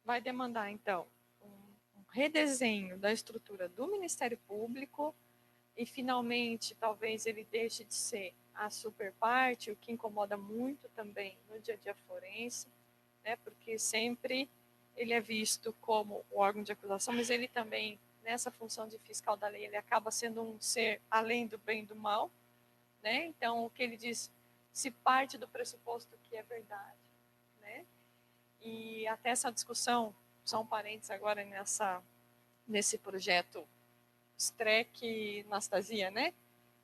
vai demandar, então, um redesenho da estrutura do Ministério Público e, finalmente, talvez ele deixe de ser a superparte, o que incomoda muito também no dia a dia forense, né, porque sempre ele é visto como o órgão de acusação, mas ele também, nessa função de fiscal da lei, ele acaba sendo um ser além do bem e do mal, né? Então, o que ele diz se parte do pressuposto que é verdade, né? E até essa discussão, só um parênteses agora nesse projeto STREC Anastasia, né?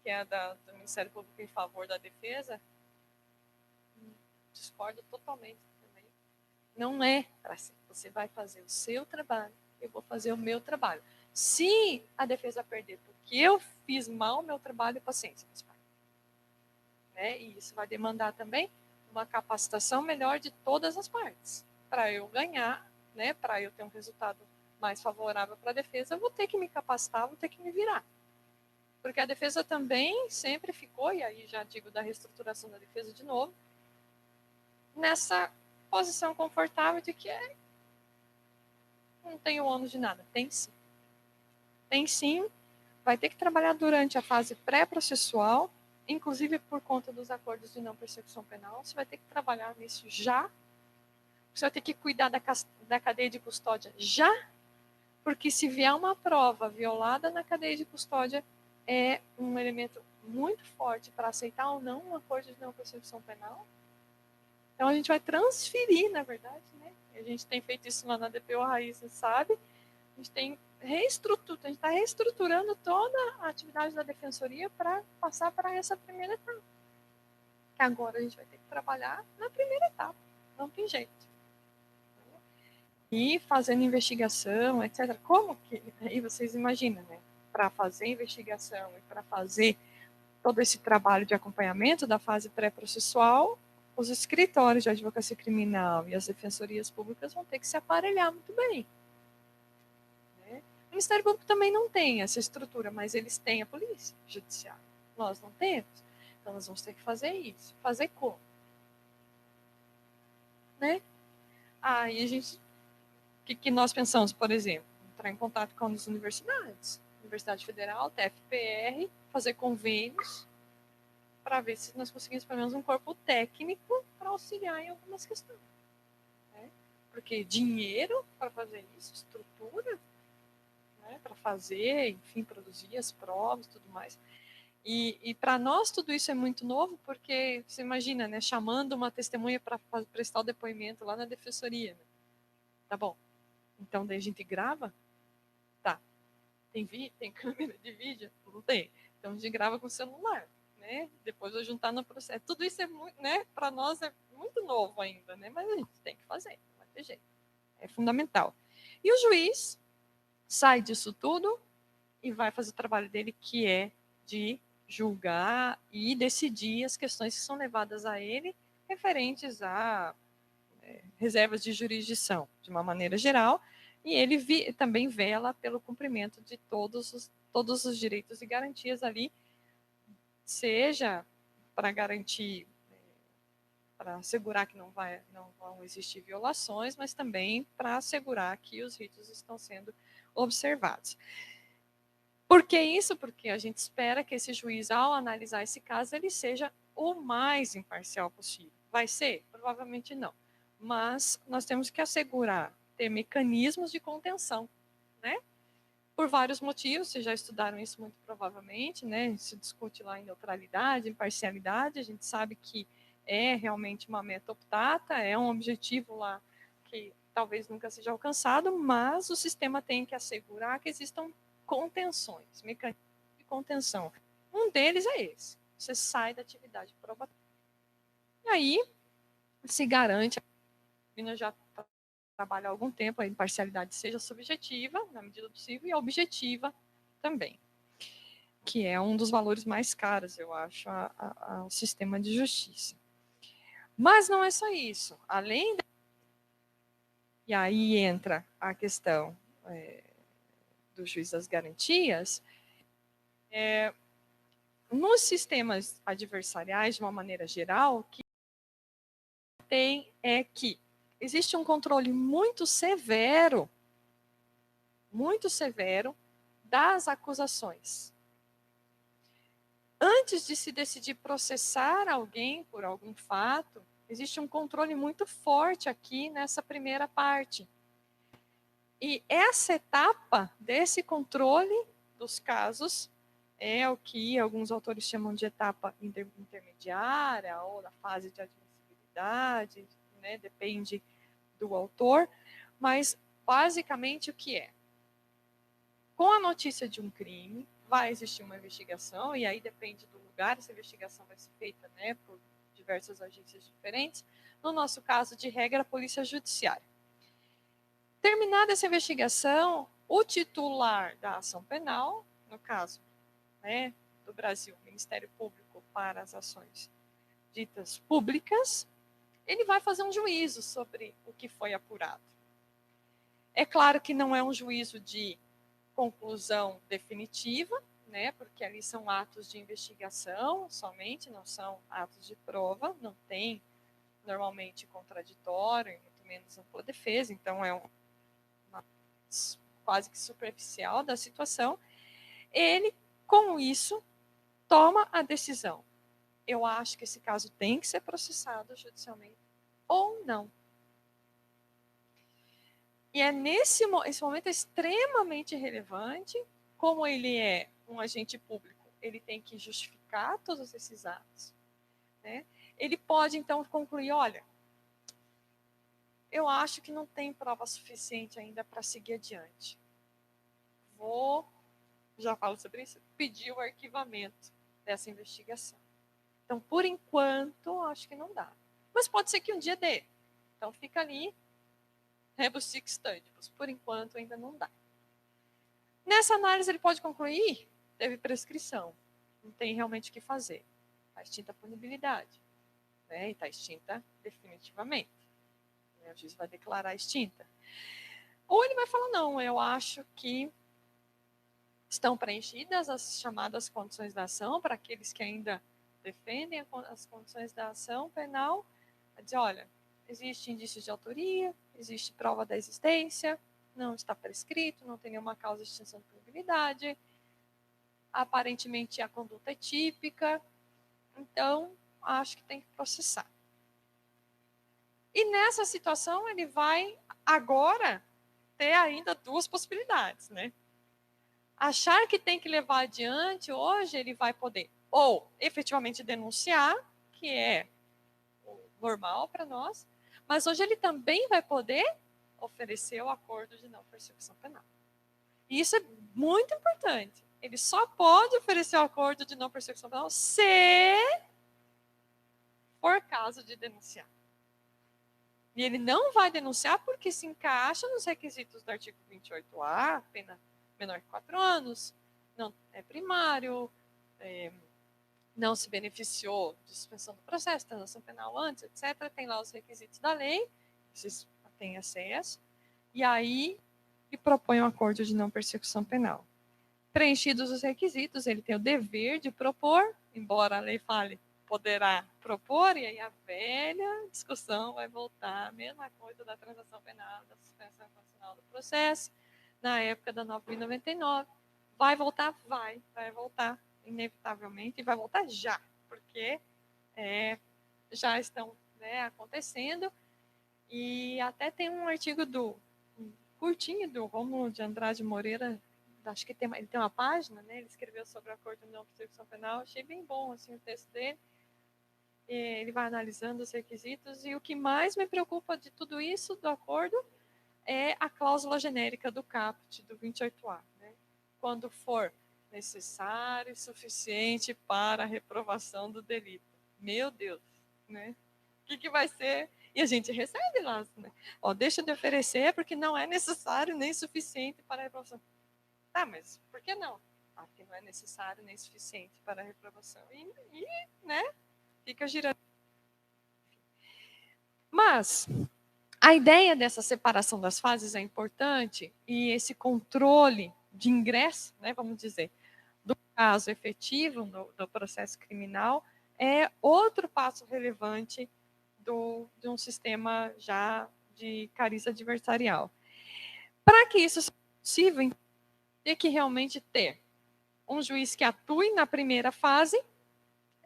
Que é do Ministério Público em favor da defesa, discordo totalmente também. Não é assim. Você vai fazer o seu trabalho, eu vou fazer o meu trabalho. Se a defesa perder porque eu fiz mal o meu trabalho, paciência, né? E isso vai demandar também uma capacitação melhor de todas as partes. Para eu ganhar, né? Para eu ter um resultado mais favorável para a defesa, eu vou ter que me capacitar, vou ter que me virar. Porque a defesa também sempre ficou, e aí já digo da reestruturação da defesa de novo, nessa posição confortável de que não tem o ônus de nada. Tem sim. Tem sim. Vai ter que trabalhar durante a fase pré-processual, inclusive por conta dos acordos de não persecução penal. Você vai ter que trabalhar nisso já. Você vai ter que cuidar da cadeia de custódia já, porque se vier uma prova violada na cadeia de custódia, é um elemento muito forte para aceitar ou não um acordo de não persecução penal. Então, a gente vai transferir, na verdade, né? A gente tem feito isso lá na DPO Raiz, você sabe. A gente tem está reestruturando toda a atividade da defensoria para passar para essa primeira etapa. Que agora a gente vai ter que trabalhar na primeira etapa. Não tem jeito. E fazendo investigação, etc. Como que... Aí vocês imaginam, né? Para fazer investigação e para fazer todo esse trabalho de acompanhamento da fase pré-processual, os escritórios de advocacia criminal e as defensorias públicas vão ter que se aparelhar muito bem. Né? O Ministério Público também não tem essa estrutura, mas eles têm a polícia judiciária. Nós não temos. Então, nós vamos ter que fazer isso. Fazer como? Né? Aí a gente... O que nós pensamos, por exemplo? Entrar em contato com as universidades. Universidade Federal, TFPR, fazer convênios para ver se nós conseguimos pelo menos um corpo técnico para auxiliar em algumas questões. Né? Porque dinheiro para fazer isso, estrutura, né, para fazer, enfim, produzir as provas e tudo mais. E para nós tudo isso é muito novo, porque você imagina, né, chamando uma testemunha para prestar o depoimento lá na defensoria. Né? Tá bom. Então daí a gente grava? Tá. Tem vídeo? Tem câmera de vídeo? Não tem. Então a gente grava com o celular. Né? Depois eu juntar no processo. Tudo isso é muito, né? Para nós é muito novo ainda, né? Mas a gente tem que fazer, não vai ter jeito. É fundamental. E o juiz sai disso tudo e vai fazer o trabalho dele, que é de julgar e decidir as questões que são levadas a ele referentes a reservas de jurisdição, de uma maneira geral, e ele também vela pelo cumprimento de todos os direitos e garantias ali, seja para garantir, para assegurar que não vão existir violações, mas também para assegurar que os ritos estão sendo observados. Por que isso? Porque a gente espera que esse juiz, ao analisar esse caso, ele seja o mais imparcial possível. Vai ser? Provavelmente não. Mas nós temos que assegurar, ter mecanismos de contenção, né? Por vários motivos, vocês já estudaram isso muito provavelmente, né? Se discute lá em neutralidade, imparcialidade, a gente sabe que é realmente uma meta optata, é um objetivo lá que talvez nunca seja alcançado, mas o sistema tem que assegurar que existam contenções, mecanismos de contenção. Um deles é esse, você sai da atividade probatória. E aí se garante, a menina já trabalha há algum tempo, a imparcialidade seja subjetiva, na medida do possível, e objetiva também, que é um dos valores mais caros, eu acho, ao sistema de justiça. Mas não é só isso. Além de... E aí entra a questão do juiz das garantias, nos sistemas adversariais, de uma maneira geral, o que tem é que existe um controle muito severo das acusações. Antes de se decidir processar alguém por algum fato, existe um controle muito forte aqui nessa primeira parte. E essa etapa desse controle dos casos é o que alguns autores chamam de etapa intermediária ou da fase de admissibilidade, né? Depende do autor, mas basicamente o que é? Com a notícia de um crime, vai existir uma investigação, e aí depende do lugar, essa investigação vai ser feita, né, por diversas agências diferentes. No nosso caso, de regra, a Polícia Judiciária. Terminada essa investigação, o titular da ação penal, no caso, né, do Brasil, Ministério Público para as ações ditas públicas, ele vai fazer um juízo sobre o que foi apurado. É claro que não é um juízo de conclusão definitiva, né, porque ali são atos de investigação somente, não são atos de prova, não tem normalmente contraditório, muito menos ampla defesa, então é uma quase que superficial da situação. Ele, com isso, toma a decisão. Eu acho que esse caso tem que ser processado judicialmente ou não. E esse momento é extremamente relevante. Como ele é um agente público, ele tem que justificar todos esses atos, né? Ele pode, então, concluir, olha, eu acho que não tem prova suficiente ainda para seguir adiante. Já falo sobre isso, pedir o arquivamento dessa investigação. Então, por enquanto, acho que não dá. Mas pode ser que um dia dê. Então, fica ali, rebus sic stantibus. Por enquanto, ainda não dá. Nessa análise, ele pode concluir, teve prescrição, não tem realmente o que fazer. Está extinta a punibilidade, né? E está extinta definitivamente. O juiz vai declarar extinta. Ou ele vai falar, não, eu acho que estão preenchidas as chamadas condições da ação, para aqueles que ainda defendem as condições da ação penal, vai dizer, olha, existe indício de autoria, existe prova da existência, não está prescrito, não tem nenhuma causa de extinção de punibilidade, aparentemente a conduta é típica, então acho que tem que processar. E nessa situação ele vai agora ter ainda duas possibilidades, né? Achar que tem que levar adiante, hoje ele vai poder ou efetivamente denunciar, que é o normal para nós, mas hoje ele também vai poder oferecer o acordo de não persecução penal. E isso é muito importante. Ele só pode oferecer o acordo de não persecução penal se for caso de denunciar. E ele não vai denunciar porque se encaixa nos requisitos do artigo 28A, pena menor que 4 anos, não é primário, não se beneficiou de suspensão do processo, transação penal antes, etc. Tem lá os requisitos da lei, vocês têm acesso, e aí ele propõe um acordo de não persecução penal. Preenchidos os requisitos, ele tem o dever de propor, embora a lei fale poderá propor, e aí a velha discussão vai voltar, a mesma coisa da transação penal, da suspensão condicional do processo, na época da 9.099. Vai voltar? Vai voltar, inevitavelmente, e vai voltar já, porque já estão, né, acontecendo, e até tem um artigo curtinho do Rômulo de Andrade Moreira, acho que ele tem uma página, né? Ele escreveu sobre o acordo de não persecução penal, achei bem bom assim, o texto dele. Ele vai analisando os requisitos, e o que mais me preocupa de tudo isso, do acordo, é a cláusula genérica do caput, do 28A. Né? Quando for necessário e suficiente para a reprovação do delito. Meu Deus, né? O que vai ser? E a gente recebe lá, né? Ó, deixa de oferecer porque não é necessário nem suficiente para a reprovação. Tá, mas por que não? Porque não é necessário nem suficiente para a reprovação. E né, fica girando. Mas a ideia dessa separação das fases é importante, e esse controle de ingresso, né, vamos dizer, do caso efetivo do processo criminal é outro passo relevante de um sistema já de cariz adversarial. Para que isso seja possível, tem que realmente ter um juiz que atue na primeira fase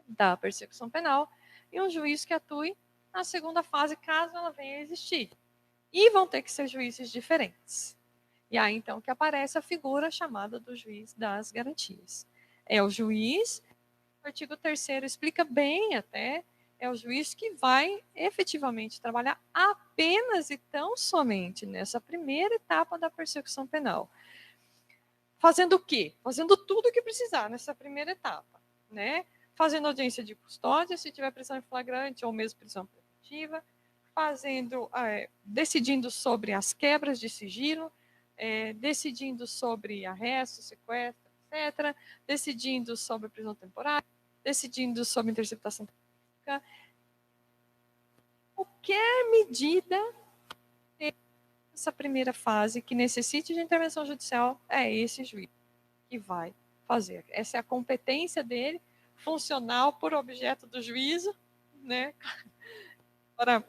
da persecução penal e um juiz que atue na segunda fase, caso ela venha a existir. E vão ter que ser juízes diferentes. E aí, então, que aparece a figura chamada do juiz das garantias. É o juiz, o artigo 3º explica bem até, é o juiz que vai efetivamente trabalhar apenas e tão somente nessa primeira etapa da persecução penal. Fazendo o quê? Fazendo tudo o que precisar nessa primeira etapa, né? Fazendo audiência de custódia, se tiver prisão em flagrante ou mesmo prisão preventiva, decidindo sobre as quebras de sigilo, decidindo sobre arresto, sequestro, etc., decidindo sobre prisão temporária, decidindo sobre interceptação técnica. Qualquer medida nessa primeira fase que necessite de intervenção judicial, é esse juiz que vai fazer. Essa é a competência dele, funcional por objeto do juízo, né? Agora,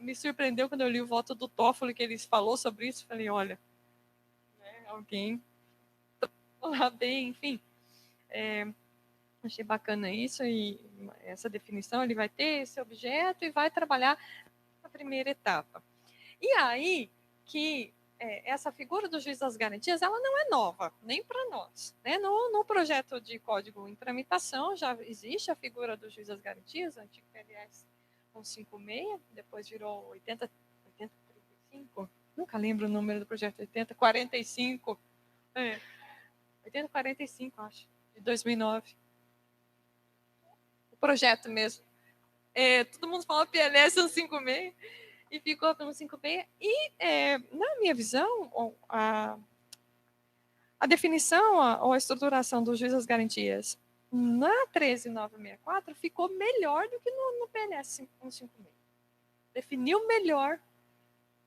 me surpreendeu quando eu li o voto do Toffoli, que ele falou sobre isso. Falei, olha, né, alguém lá bem, enfim. Achei bacana isso e essa definição. Ele vai ter esse objeto e vai trabalhar na primeira etapa. E aí que essa figura do juiz das garantias, ela não é nova, nem para nós. Né? No projeto de código em tramitação já existe a figura do juiz das garantias, antigo PLS 156, depois virou 8035, nunca lembro o número do projeto, 8045, 8045, acho, de 2009. O projeto mesmo. Todo mundo fala PLS 156, e ficou pelo 156. E, na minha visão, a definição ou a estruturação do juiz das garantias na 13964 ficou melhor do que no PLS 156. Definiu melhor.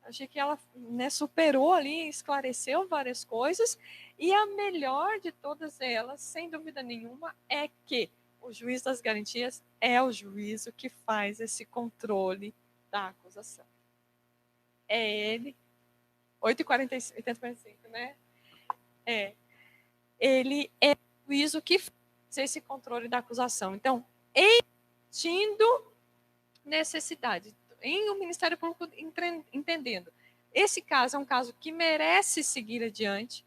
Achei que ela, né, superou ali, esclareceu várias coisas. E a melhor de todas elas, sem dúvida nenhuma, é que o juiz das garantias é o juízo que faz esse controle da acusação. É ele, 8045, né? Ele é o juízo que faz esse controle da acusação. Então, existindo necessidade, em o Ministério Público entendendo, esse caso é um caso que merece seguir adiante,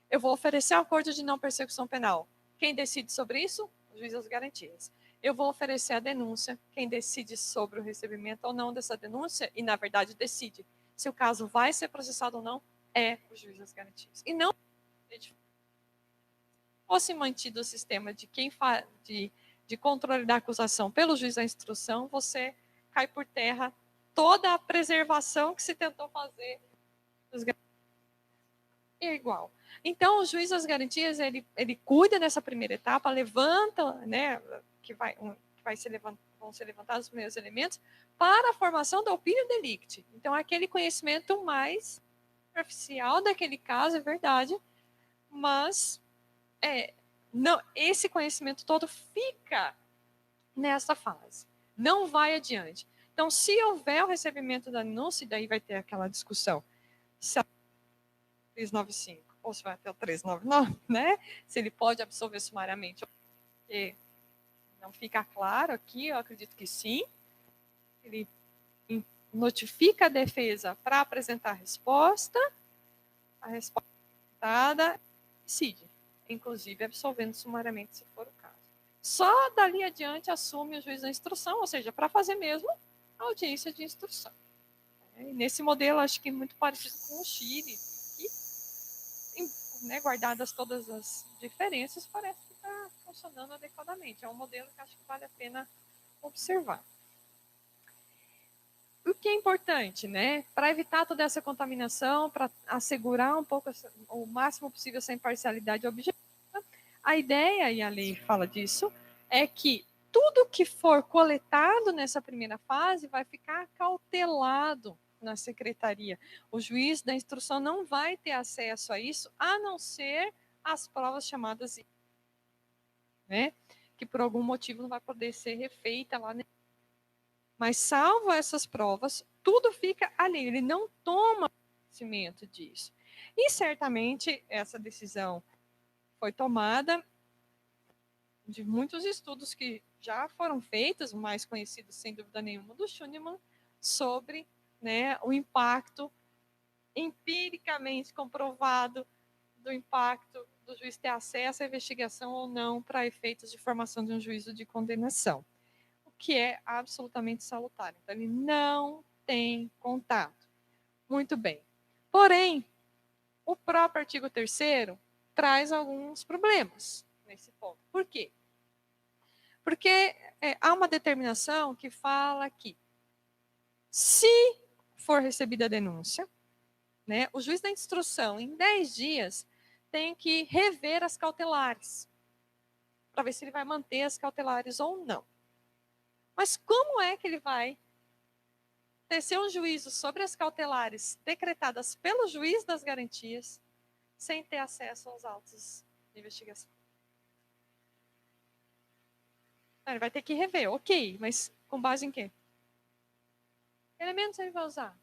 eu vou oferecer um acordo de não persecução penal. Quem decide sobre isso? O juiz das garantias. Eu vou oferecer a denúncia. Quem decide sobre o recebimento ou não dessa denúncia, e na verdade decide se o caso vai ser processado ou não, é o juiz das garantias. E não se fosse mantido o sistema de quem de controle da acusação pelo juiz da instrução, você cai por terra toda a preservação que se tentou fazer. É igual. Então, o juiz das garantias, ele cuida dessa primeira etapa, levanta, né, vão ser levantados os primeiros elementos para a formação da opinião delicti. Então, aquele conhecimento mais superficial daquele caso, é verdade, mas não, esse conhecimento todo fica nessa fase, não vai adiante. Então, se houver o recebimento da denúncia, daí vai ter aquela discussão se a 395 ou se vai até o 399, né? Se ele pode absolver sumariamente, porque não fica claro aqui, eu acredito que sim. Ele notifica a defesa para apresentar a resposta dada, decide, inclusive absolvendo sumariamente, se for o caso. Só dali adiante assume o juiz da instrução, ou seja, para fazer mesmo a audiência de instrução. E nesse modelo, acho que muito parecido com o Chile, que, né, guardadas todas as diferenças, parece que está funcionando adequadamente. É um modelo que acho que vale a pena observar. O que é importante, né? Para evitar toda essa contaminação, para assegurar um pouco, o máximo possível, essa imparcialidade objetiva, a ideia, e a lei fala disso, é que tudo que for coletado nessa primeira fase vai ficar cautelado na secretaria. O juiz da instrução não vai ter acesso a isso, a não ser as provas chamadas, né? Que por algum motivo não vai poder ser refeita lá. Mas, salvo essas provas, tudo fica ali. Ele não toma conhecimento disso. E, certamente, essa decisão foi tomada de muitos estudos que já foram feitos, o mais conhecido, sem dúvida nenhuma, do Schunemann, sobre, né, o impacto empiricamente comprovado do impacto do juiz ter acesso à investigação ou não para efeitos de formação de um juízo de condenação, o que é absolutamente salutar. Então, ele não tem contato. Muito bem. Porém, o próprio artigo 3º traz alguns problemas nesse ponto. Por quê? Porque há uma determinação que fala que, se for recebida a denúncia, né, o juiz da instrução, em 10 dias, tem que rever as cautelares, para ver se ele vai manter as cautelares ou não. Mas como é que ele vai tecer um juízo sobre as cautelares decretadas pelo juiz das garantias, sem ter acesso aos autos de investigação? Ele vai ter que rever, ok, mas com base em quê? Que elementos ele vai usar?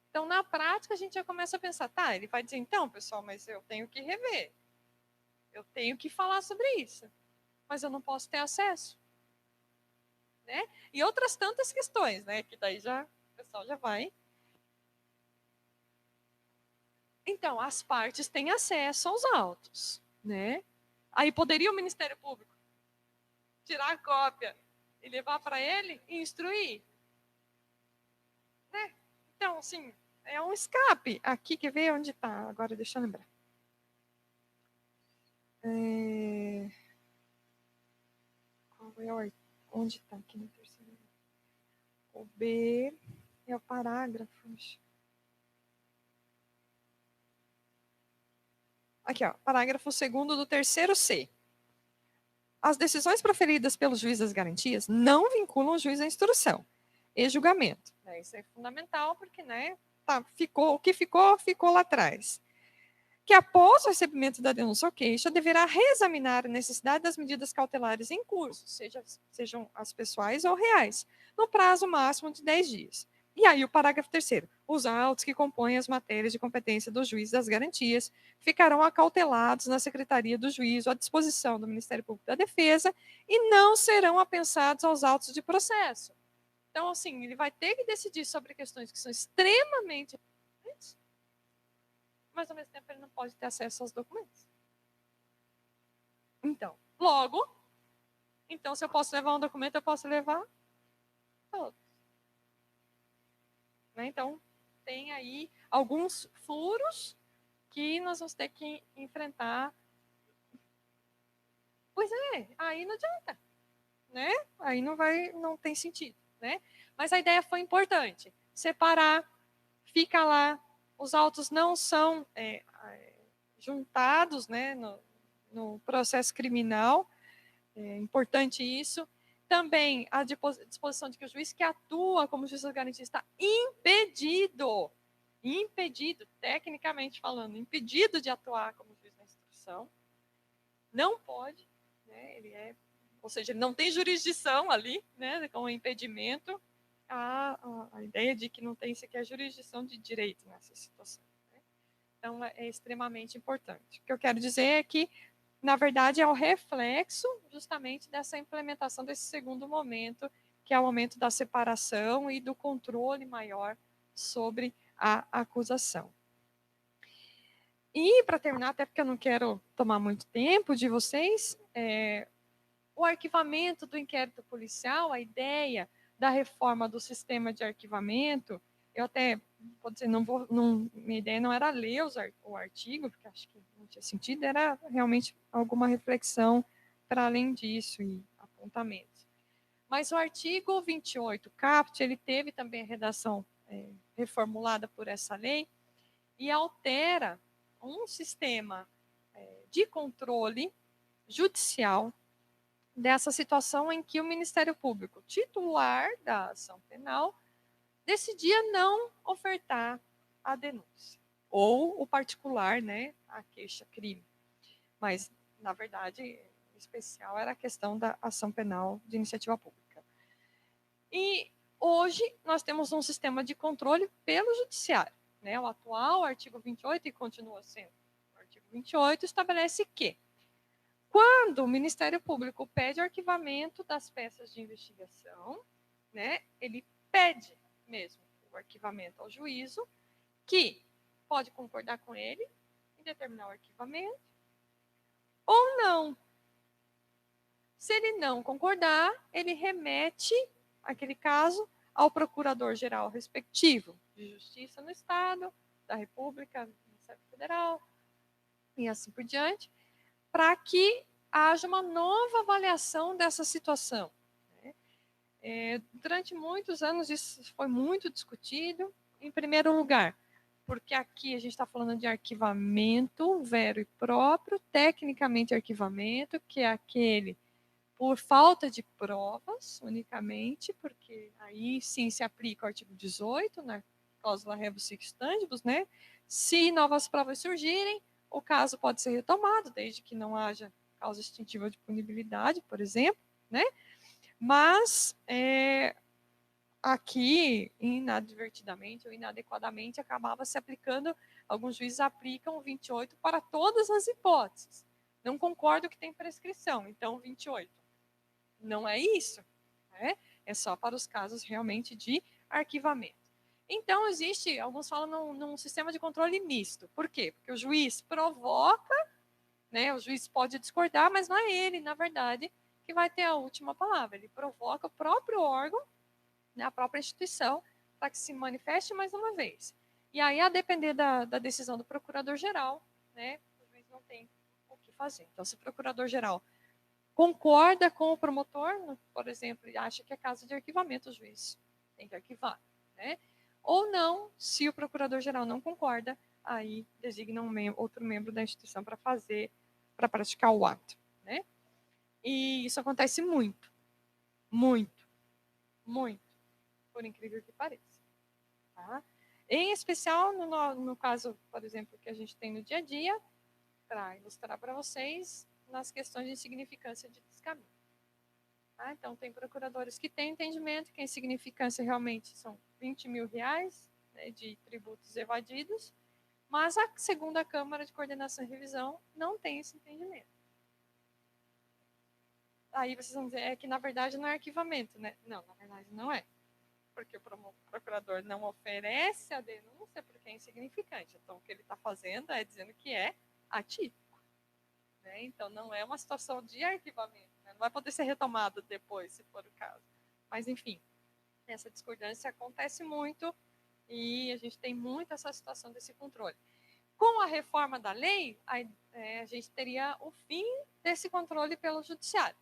Então, na prática, a gente já começa a pensar, tá, ele vai dizer, então, pessoal, mas eu tenho que rever. Eu tenho que falar sobre isso. Mas eu não posso ter acesso. Né? E outras tantas questões, né? Que daí já, o pessoal já vai. Então, as partes têm acesso aos autos, né? Aí poderia o Ministério Público tirar a cópia e levar para ele e instruir? Né? Então, assim, é um escape. Aqui, quer ver onde está? Agora, deixa eu lembrar. Onde está aqui no 3º? O B é o parágrafo. Aqui, ó, parágrafo 2º do 3º C. As decisões proferidas pelo juiz das garantias não vinculam o juiz à instrução e julgamento. Isso é fundamental porque, né, o que ficou, ficou lá atrás. Que após o recebimento da denúncia ou queixa, deverá reexaminar a necessidade das medidas cautelares em curso, sejam as pessoais ou reais, no prazo máximo de 10 dias. E aí o parágrafo 3º. Os autos que compõem as matérias de competência do juiz das garantias ficarão acautelados na Secretaria do Juízo à disposição do Ministério Público da Defesa e não serão apensados aos autos de processo. Então, assim, ele vai ter que decidir sobre questões que são extremamente importantes, mas ao mesmo tempo ele não pode ter acesso aos documentos. Então, logo, então se eu posso levar um documento, eu posso levar todos. Né? Então, tem aí alguns furos que nós vamos ter que enfrentar. Pois é, aí não adianta, né? Aí não tem sentido, né? Mas a ideia foi importante. Separar, fica lá, os autos não são juntados, né, no processo criminal. É importante isso. Também a disposição de que o juiz que atua como juiz das garantias está impedido, tecnicamente falando, impedido de atuar como juiz da instrução. Não pode, né, ou seja, ele não tem jurisdição ali, né, com o impedimento. A ideia de que não tem sequer jurisdição de direito nessa situação. Né? Então, é extremamente importante. O que eu quero dizer é que, na verdade, é o reflexo justamente dessa implementação desse segundo momento, que é o momento da separação e do controle maior sobre a acusação. E, para terminar, até porque eu não quero tomar muito tempo de vocês, o arquivamento do inquérito policial, a ideia da reforma do sistema de arquivamento, eu até, vou dizer, minha ideia não era ler o artigo, porque acho que não tinha sentido, era realmente alguma reflexão para além disso e apontamentos. Mas o artigo 28 caput, ele teve também a redação reformulada por essa lei e altera um sistema de controle judicial dessa situação em que o Ministério Público, titular da ação penal, decidia não ofertar a denúncia, ou o particular, né, a queixa-crime. Mas, na verdade, o especial era a questão da ação penal de iniciativa pública. E hoje nós temos um sistema de controle pelo judiciário. Né? O atual artigo 28, e continua sendo o artigo 28, estabelece que quando o Ministério Público pede o arquivamento das peças de investigação, né, ele pede mesmo o arquivamento ao juízo, que pode concordar com ele em determinar o arquivamento ou não. Se ele não concordar, ele remete aquele caso ao procurador-geral respectivo de Justiça no Estado, da República, do Ministério Federal, e assim por diante, para que haja uma nova avaliação dessa situação. Durante muitos anos isso foi muito discutido, em primeiro lugar, porque aqui a gente está falando de arquivamento vero e próprio, tecnicamente arquivamento, que é aquele por falta de provas unicamente, porque aí sim se aplica o artigo 18, na cláusula rebus sic stantibus, né? Se novas provas surgirem, o caso pode ser retomado, desde que não haja causa extintiva de punibilidade, por exemplo, né? Mas aqui, inadvertidamente ou inadequadamente, acabava se aplicando, alguns juízes aplicam o 28 para todas as hipóteses. Não concordo que tem prescrição, então 28. Não é isso, né? É só para os casos realmente de arquivamento. Então, existe, alguns falam num sistema de controle misto. Por quê? Porque o juiz provoca, né? O juiz pode discordar, mas não é ele, na verdade, que vai ter a última palavra. Ele provoca o próprio órgão, né, a própria instituição, para que se manifeste mais uma vez. E aí, a depender da decisão do procurador-geral, né, o juiz não tem o que fazer. Então, se o procurador-geral concorda com o promotor, por exemplo, e acha que é caso de arquivamento, o juiz tem que arquivar, né? Ou não, se o procurador-geral não concorda, aí designa outro membro da instituição para praticar o ato, né? E isso acontece muito, muito, muito, por incrível que pareça. Tá? Em especial no caso, por exemplo, que a gente tem no dia a dia, para ilustrar para vocês, nas questões de insignificância de descaminho. Tá? Então, tem procuradores que têm entendimento que a insignificância realmente são 20 mil reais, né, de tributos evadidos, mas a segunda Câmara de Coordenação e Revisão não tem esse entendimento. Aí vocês vão dizer que, na verdade, não é arquivamento, né? Não, na verdade, não é. Porque o procurador não oferece a denúncia porque é insignificante. Então, o que ele está fazendo é dizendo que é atípico. Né? Então, não é uma situação de arquivamento. Né? Não vai poder ser retomado depois, se for o caso. Mas, enfim, essa discordância acontece muito e a gente tem muito essa situação desse controle. Com a reforma da lei, a gente teria o fim desse controle pelo judiciário.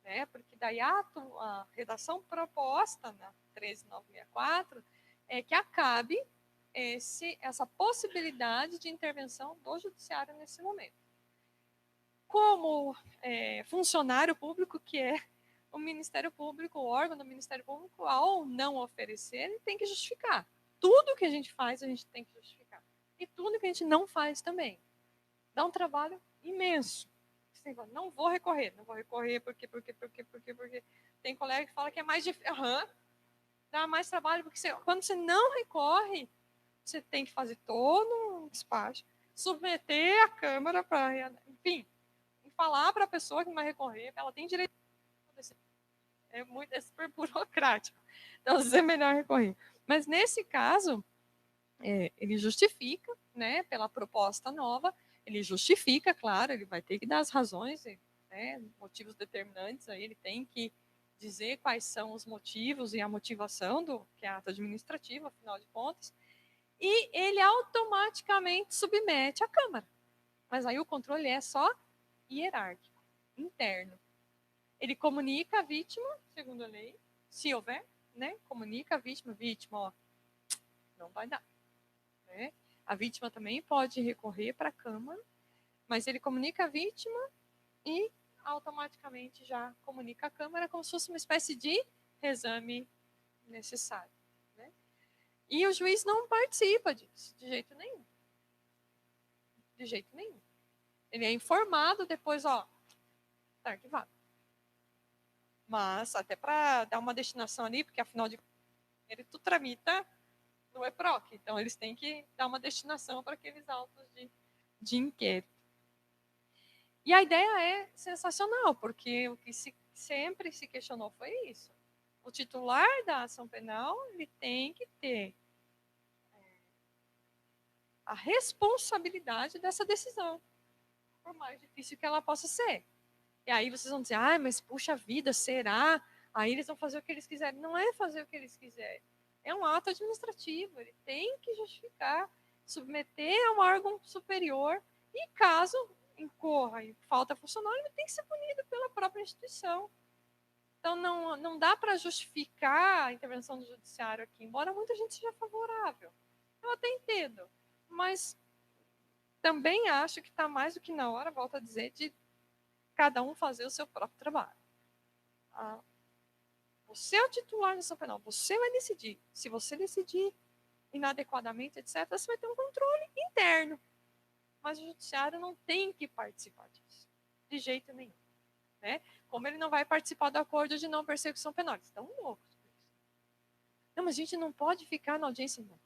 Né? Porque daí a redação proposta na 13964 é que acabe essa possibilidade de intervenção do judiciário nesse momento. Como funcionário público, que é o Ministério Público, o órgão do Ministério Público, ao não oferecer, ele tem que justificar. Tudo que a gente faz, a gente tem que justificar. E tudo que a gente não faz também. Dá um trabalho imenso. Não vou recorrer porque tem colega que fala que é mais difícil. Dá mais trabalho, porque quando você não recorre, você tem que fazer todo um despacho, submeter a Câmara para, enfim, falar para a pessoa que não vai recorrer, ela tem direito. É super burocrático. Então, às vezes é melhor recorrer. Mas nesse caso, ele justifica, né, pela proposta nova, ele justifica, claro, ele vai ter que dar as razões, né, motivos determinantes, aí ele tem que dizer quais são os motivos e a motivação do que é ato administrativo, afinal de contas, e ele automaticamente submete à Câmara. Mas aí o controle é só hierárquico, interno. Ele comunica a vítima, segundo a lei, se houver, né, comunica a vítima, ó, não vai dar. Né? A vítima também pode recorrer para a Câmara, mas ele comunica a vítima e automaticamente já comunica a Câmara como se fosse uma espécie de exame necessário. Né? E o juiz não participa disso, de jeito nenhum. De jeito nenhum. Ele é informado depois, ó, tá arquivado. Mas até para dar uma destinação ali, porque afinal de contas, tu tramita no EPROC, então eles têm que dar uma destinação para aqueles autos de inquérito. E a ideia é sensacional, porque o que sempre se questionou foi isso. O titular da ação penal ele tem que ter a responsabilidade dessa decisão, por mais difícil que ela possa ser. E aí vocês vão dizer, mas puxa vida, será? Aí eles vão fazer o que eles quiserem. Não é fazer o que eles quiserem. É um ato administrativo. Ele tem que justificar, submeter a um órgão superior e caso incorra em falta funcional, ele tem que ser punido pela própria instituição. Então não dá para justificar a intervenção do judiciário aqui, embora muita gente seja favorável. Eu até entendo, mas também acho que está mais do que na hora, volto a dizer, de cada um fazer o seu próprio trabalho. Você é o titular da ação penal, você vai decidir. Se você decidir inadequadamente, etc., você vai ter um controle interno. Mas o judiciário não tem que participar disso, de jeito nenhum. Né? Como ele não vai participar do acordo de não persecução penal. Eles estão loucos com isso. Não, mas a gente não pode ficar na audiência, não.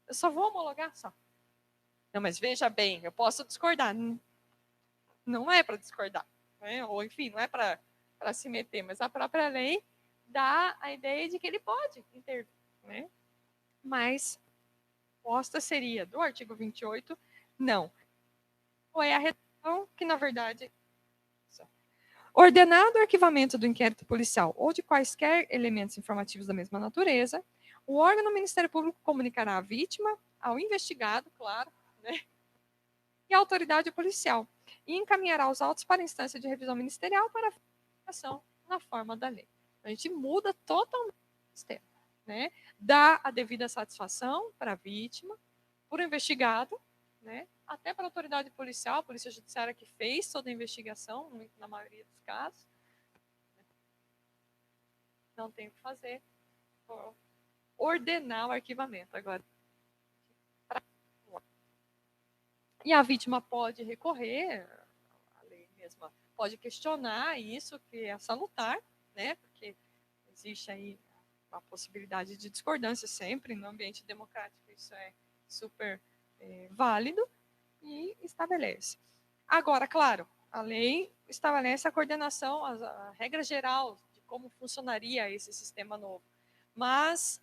Eu só vou homologar só. Não, mas veja bem, eu posso discordar. Não é para discordar. Né? Ou, enfim, não é para se meter, mas a própria lei dá a ideia de que ele pode intervir. Né? Mas a resposta seria do artigo 28, não. Ou é a redação que, na verdade, ordenado o arquivamento do inquérito policial ou de quaisquer elementos informativos da mesma natureza, o órgão do Ministério Público comunicará à vítima, ao investigado, claro, né, e à autoridade policial, e encaminhará os autos para a instância de revisão ministerial para aplicação na forma da lei. A gente muda totalmente o sistema, né? Dá a devida satisfação para a vítima, para o investigado, né? Até para a autoridade policial, a polícia judiciária que fez toda a investigação, na maioria dos casos. Não tem o que fazer. Ordenar o arquivamento agora. E a vítima pode recorrer, a lei mesma pode questionar isso, que é salutar, né? Porque existe aí uma possibilidade de discordância sempre no ambiente democrático, isso é super válido e estabelece. Agora, claro, a lei estabelece a coordenação, a regra geral de como funcionaria esse sistema novo. Mas,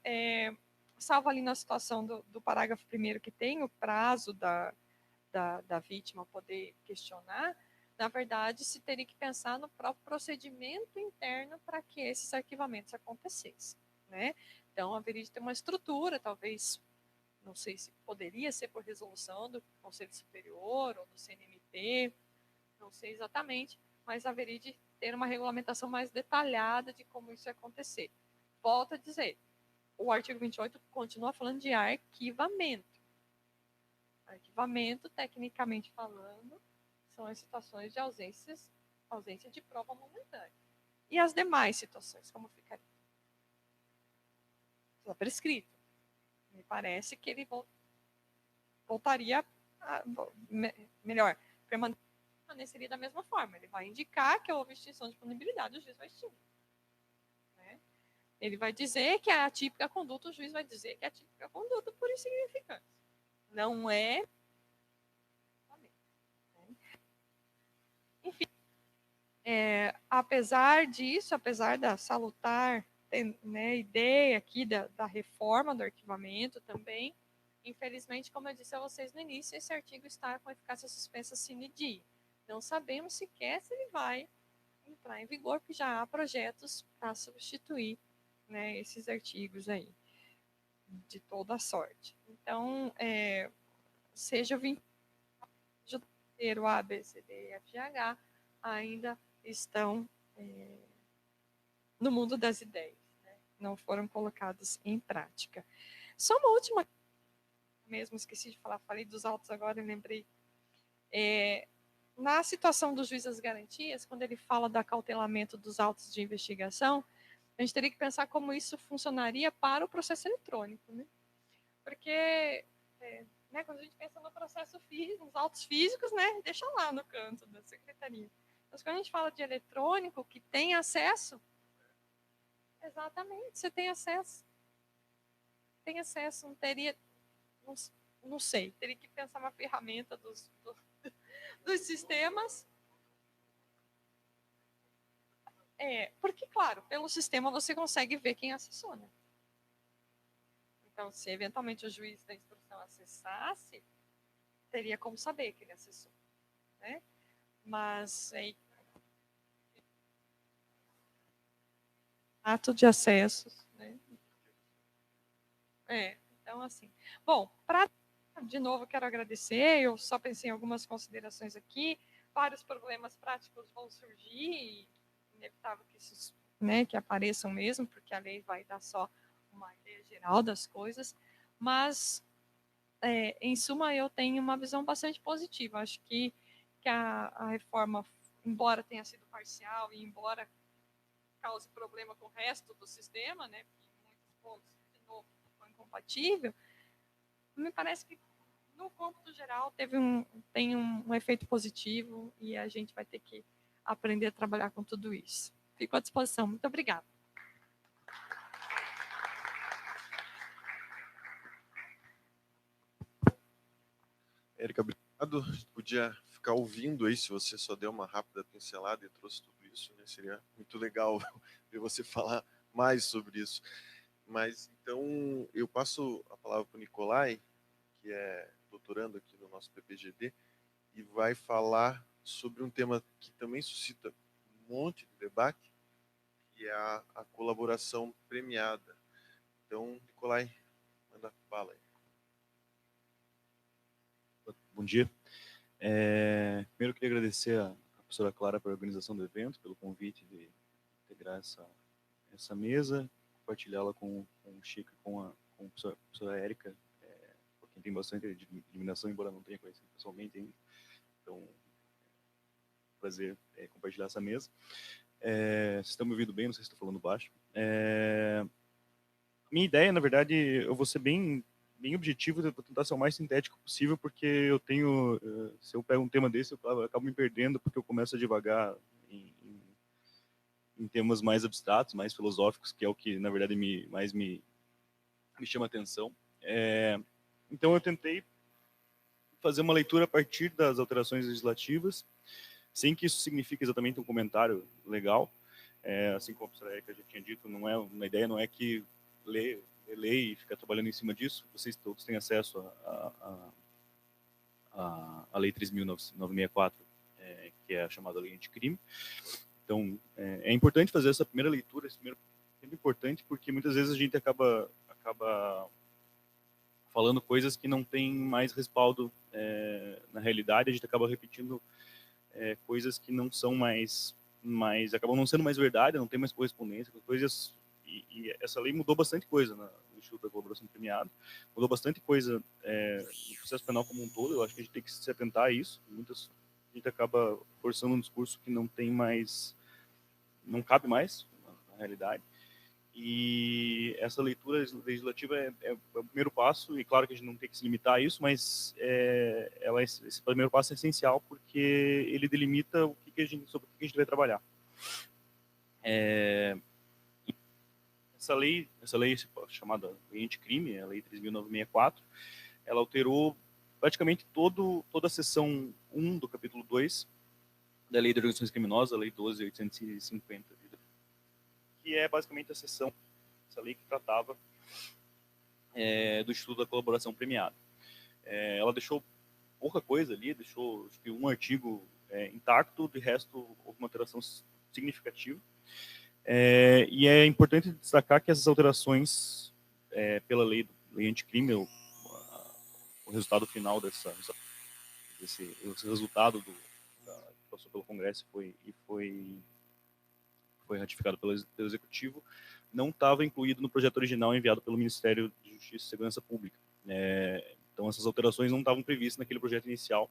salvo ali na situação do parágrafo 1º que tem o prazo da vítima poder questionar, na verdade, se teria que pensar no próprio procedimento interno para que esses arquivamentos acontecessem. Né? Então, haveria de ter uma estrutura, talvez, não sei se poderia ser por resolução do Conselho Superior ou do CNMP, não sei exatamente, mas haveria de ter uma regulamentação mais detalhada de como isso ia acontecer. Volto a dizer, o artigo 28 continua falando de arquivamento. Arquivamento, tecnicamente falando, são as situações de ausência de prova momentânea. E as demais situações, como ficaria? Está prescrito. Me parece que ele voltaria, melhor, permaneceria da mesma forma. Ele vai indicar que houve extinção de punibilidade, o juiz vai extinguir. Né? Ele vai dizer que é atípica conduta, o juiz vai dizer que é atípica conduta por insignificância. Não é. Enfim, apesar disso, apesar da salutar ideia aqui da reforma do arquivamento também, infelizmente, como eu disse a vocês no início, esse artigo está com eficácia suspensa sine die. Não sabemos sequer se ele vai entrar em vigor, porque já há projetos para substituir esses artigos aí, de toda sorte. Então, seja o 20, o A, B, C, D, E, F, G, H, ainda estão no mundo das ideias, né? Não foram colocados em prática. Só uma última, mesmo esqueci de falar, falei dos autos agora e lembrei. Na situação do juiz das garantias, quando ele fala do acautelamento dos autos de investigação, a gente teria que pensar como isso funcionaria para o processo eletrônico, né? Porque quando a gente pensa no processo físico, nos autos físicos, né, deixa lá no canto da secretaria. Mas quando a gente fala de eletrônico, que tem acesso, exatamente, você tem acesso. Tem acesso, não teria, não sei, teria que pensar uma ferramenta dos sistemas. Porque, claro, pelo sistema você consegue ver quem acessou, né? Então, se eventualmente o juiz da instrução acessasse, teria como saber que ele acessou, né? Mas ato de acessos, né? Então, assim. Bom, de novo, quero agradecer. Eu só pensei em algumas considerações aqui. Vários problemas práticos vão surgir, inevitável que isso, né, que apareçam mesmo, porque a lei vai dar só uma ideia geral das coisas. Mas, em suma, eu tenho uma visão bastante positiva. Acho que a reforma, embora tenha sido parcial e embora cause problema com o resto do sistema, né, porque em muitos pontos, de novo, foi incompatível, me parece que no cômputo geral tem um efeito positivo e a gente vai ter que aprender a trabalhar com tudo isso. Fico à disposição. Muito obrigada. Érica, obrigado. Podia ficar ouvindo aí, se você só deu uma rápida pincelada e trouxe tudo isso, né? Seria muito legal ver você falar mais sobre isso. Mas, então, eu passo a palavra para o Nicolai, que é doutorando aqui no nosso PPGD, e vai falar sobre um tema que também suscita um monte de debate, que é a colaboração premiada. Então, Nicolai, manda bala aí. Bom dia. Primeiro, eu queria agradecer a professora Clara pela organização do evento, pelo convite de integrar essa mesa, compartilhá-la com o Chico e com a professora Érica, por quem tem bastante admiração, embora não tenha conhecido pessoalmente ainda. Então, prazer compartilhar essa mesa. Vocês estão me ouvindo bem? Não sei se estou falando baixo. Minha ideia, na verdade, eu vou ser bem objetivo, vou tentar ser o mais sintético possível, porque eu tenho, se eu pego um tema desse, eu acabo me perdendo, porque eu começo a divagar em temas mais abstratos, mais filosóficos, que é o que, na verdade, mais me chama a atenção. Então, eu tentei fazer uma leitura a partir das alterações legislativas, sem que isso signifique exatamente um comentário legal. Assim como a professora Érica já tinha dito, a ideia não é que ler lei e ficar trabalhando em cima disso. Vocês todos têm acesso à Lei 3.964, que é a chamada Lei Anticrime. Então, é importante fazer essa primeira leitura, esse primeiro é importante, porque muitas vezes a gente acaba falando coisas que não têm mais respaldo na realidade, a gente acaba repetindo coisas que não são mais acabam não sendo mais verdade, não tem mais correspondência com coisas. E essa lei mudou bastante coisa no Instituto da Colaboração Premiada, mudou bastante coisa no processo penal como um todo. Eu acho que a gente tem que se atentar a isso. A gente acaba forçando um discurso que não cabe mais na realidade. E essa leitura legislativa é o primeiro passo, e claro que a gente não tem que se limitar a isso, mas esse primeiro passo é essencial, porque ele delimita sobre o que a gente vai trabalhar. Essa lei chamada Lei Anticrime, a Lei 3.964, ela alterou praticamente toda a seção 1 do capítulo 2 da Lei de Organizações Criminosas, a Lei 12.850, que é basicamente essa lei que tratava do Instituto da Colaboração Premiada. Ela deixou pouca coisa ali, deixou acho que um artigo intacto, de resto houve uma alteração significativa. E é importante destacar que essas alterações, pela lei anticrime, o resultado final esse resultado que passou pelo Congresso e foi ratificado pelo Executivo, não estava incluído no projeto original enviado pelo Ministério de Justiça e Segurança Pública. Então, essas alterações não estavam previstas naquele projeto inicial,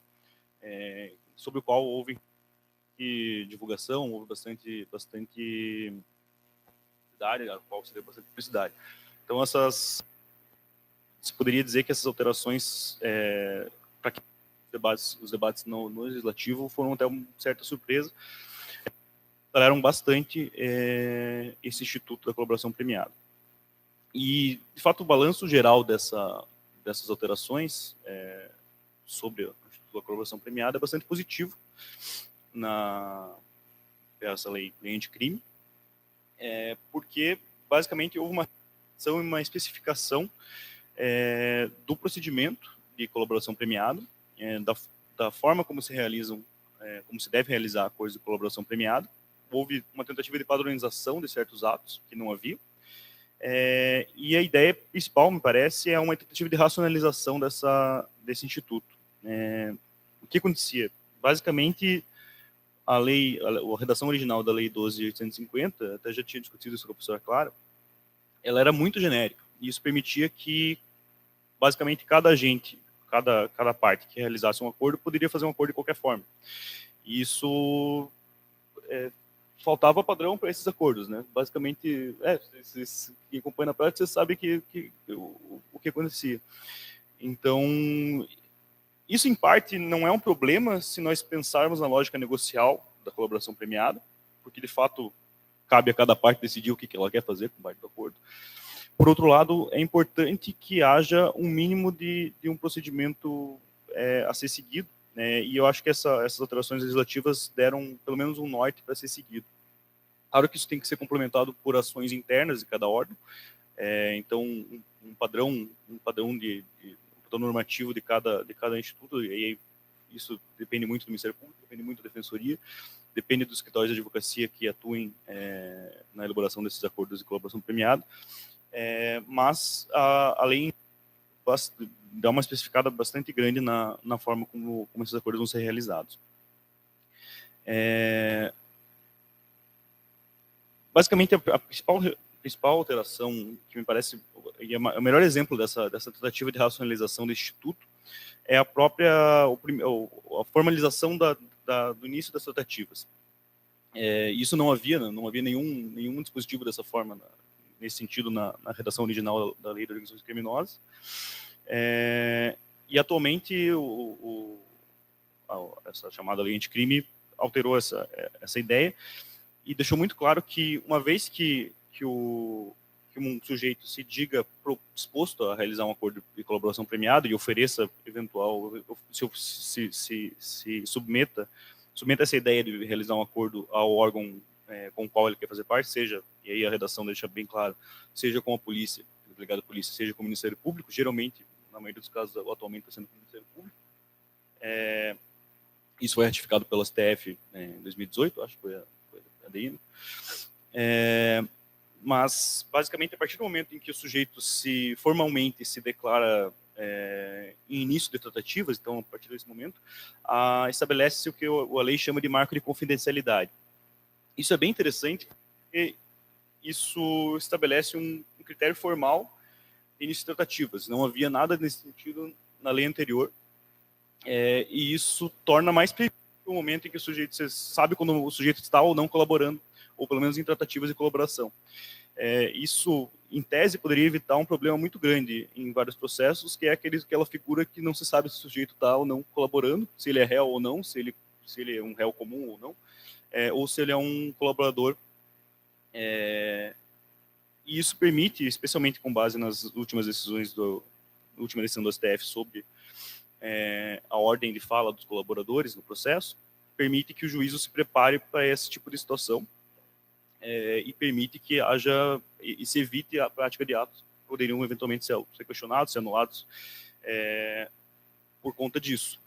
sobre o qual houve divulgação, houve bastante publicidade, a qual se deu bastante publicidade. Então, se poderia dizer que essas alterações, para que os debates no legislativo foram até uma certa surpresa. Trabalharam bastante esse Instituto da Colaboração Premiada. E, de fato, o balanço geral dessas alterações sobre o Instituto da Colaboração Premiada é bastante positivo essa lei anticrime, porque, basicamente, houve uma especificação do procedimento de colaboração premiada, da forma como se realizam, como se deve realizar acordos de colaboração premiada. Houve uma tentativa de padronização de certos atos que não havia, e a ideia principal, me parece, é uma tentativa de racionalização desse instituto. O que acontecia? Basicamente, a redação original da Lei 12.850, até já tinha discutido isso com a professora Clara, ela era muito genérica, e isso permitia que, basicamente, cada agente, cada parte que realizasse um acordo, poderia fazer um acordo de qualquer forma. E isso faltava padrão para esses acordos, né? Basicamente, quem acompanha na prática, você sabe o que acontecia. Então, isso, em parte, não é um problema se nós pensarmos na lógica negocial da colaboração premiada, porque, de fato, cabe a cada parte decidir o que ela quer fazer com parte do acordo. Por outro lado, é importante que haja um mínimo de um procedimento a ser seguido, né? E eu acho que essas alterações legislativas deram, pelo menos, um norte para ser seguido. Claro que isso tem que ser complementado por ações internas de cada órgão, então, um padrão normativo de cada instituto, e aí isso depende muito do Ministério Público, depende muito da Defensoria, depende dos escritórios de advocacia que atuem na elaboração desses acordos de colaboração premiada, mas a lei dá uma especificada bastante grande na forma como esses acordos vão ser realizados. Basicamente, a principal alteração, que me parece o melhor exemplo dessa tentativa de racionalização do Instituto, é a formalização do início das tratativas. Isso não havia nenhum dispositivo dessa forma, nesse sentido, na redação original da Lei de Organizações Criminosas. E, atualmente, essa chamada Lei Anticrime alterou essa ideia e deixou muito claro que, uma vez que um sujeito se diga disposto a realizar um acordo de colaboração premiado e ofereça se submeta essa ideia de realizar um acordo ao órgão com o qual ele quer fazer parte, seja, e aí a redação deixa bem claro, seja com a polícia, o delegado da polícia, seja com o Ministério Público, geralmente, na maioria dos casos, atualmente está sendo com o Ministério Público. Isso foi ratificado pela STF em 2018, acho que foi a DI. Mas, basicamente, a partir do momento em que o sujeito formalmente se declara em início de tratativas, então, a partir desse momento, estabelece-se o que a lei chama de marco de confidencialidade. Isso é bem interessante, porque isso estabelece um critério formal de início de tratativas. Não havia nada nesse sentido na lei anterior, e isso torna mais previsível o momento em que você sabe quando o sujeito está ou não colaborando, ou pelo menos em tratativas de colaboração. Isso, em tese, poderia evitar um problema muito grande em vários processos, que é aquela figura que não se sabe se o sujeito está ou não colaborando, se ele é réu ou não, se ele é um réu comum ou não, ou se ele é um colaborador. E isso permite, especialmente com base nas últimas decisões última decisão do STF sobre a ordem de fala dos colaboradores no processo, permite que o juízo se prepare para esse tipo de situação, e permite que haja e se evite a prática de atos que poderiam eventualmente ser questionados, ser anulados por conta disso.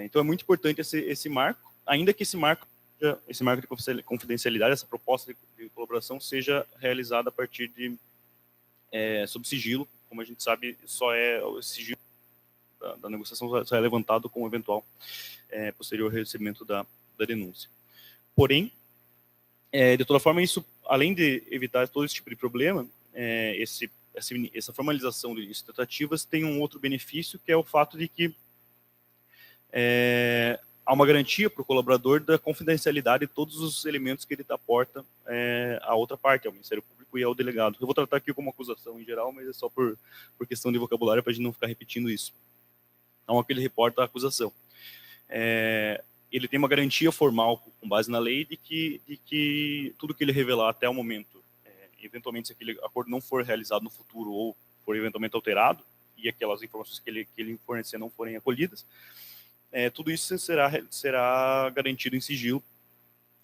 Então é muito importante esse marco, ainda que esse marco de confidencialidade, essa proposta de colaboração seja realizada a partir de sob sigilo, como a gente sabe, só o sigilo da negociação só é levantado com o eventual posterior recebimento da denúncia. Porém, de toda forma, isso, além de evitar todo esse tipo de problema, essa formalização de tratativas tem um outro benefício, que é o fato de que há uma garantia para o colaborador da confidencialidade de todos os elementos que ele aporta à outra parte, ao Ministério Público e ao delegado. Eu vou tratar aqui como acusação em geral, mas é só por questão de vocabulário, para a gente não ficar repetindo isso. ao que ele reporta a acusação. Ele tem uma garantia formal, com base na lei, de que tudo que ele revelar até o momento, eventualmente, se aquele acordo não for realizado no futuro ou for eventualmente alterado, e aquelas informações que ele fornecer não forem acolhidas, tudo isso será garantido em sigilo,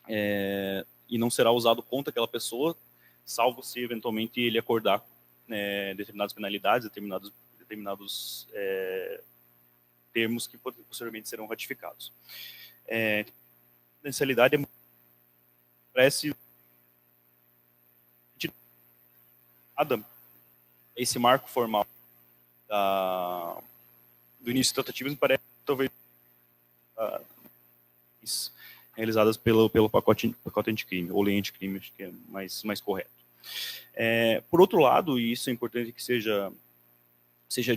e não será usado contra aquela pessoa, salvo se eventualmente ele acordar determinadas penalidades, determinados termos que posteriormente serão ratificados. A mensalidade parece esse marco formal do início de tratativas, me parece talvez realizadas pelo pacote anticrime, ou lei anticrime, acho que é mais correto. Por outro lado, e isso é importante que seja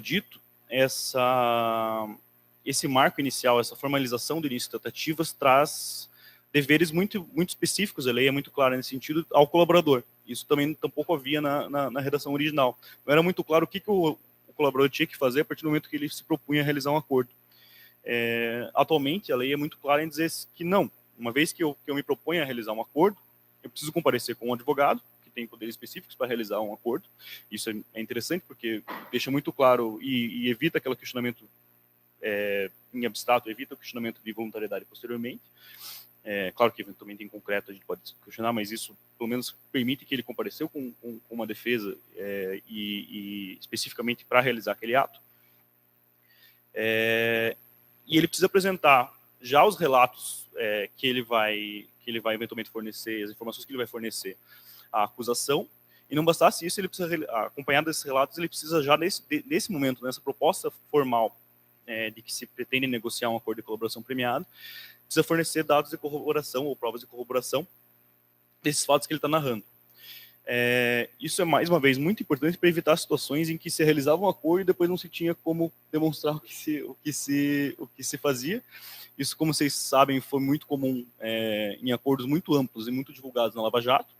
dito, esse marco inicial, essa formalização do início de tratativas traz deveres muito específicos, a lei é muito clara nesse sentido, ao colaborador. Isso também tampouco havia na redação original. Não era muito claro o que o colaborador tinha que fazer a partir do momento que ele se propunha a realizar um acordo. Atualmente, a lei é muito clara em dizer que não. Uma vez que eu me proponho a realizar um acordo, eu preciso comparecer com um advogado, que tem poderes específicos para realizar um acordo. Isso é interessante, porque deixa muito claro e evita aquele questionamento em abstrato, evita o questionamento de voluntariedade posteriormente. Claro que eventualmente em concreto a gente pode questionar, mas isso pelo menos permite que ele compareceu com uma defesa e especificamente para realizar aquele ato. E ele precisa apresentar já os relatos que ele vai eventualmente fornecer, as informações que ele vai fornecer à acusação. E não bastasse isso, ele precisa, acompanhado desses relatos, ele precisa já nesse momento, nessa proposta formal de que se pretende negociar um acordo de colaboração premiado, precisa fornecer dados de corroboração ou provas de corroboração desses fatos que ele está narrando. Isso é, mais uma vez, muito importante para evitar situações em que se realizava um acordo e depois não se tinha como demonstrar o que se fazia. Isso, como vocês sabem, foi muito comum em acordos muito amplos e muito divulgados na Lava Jato.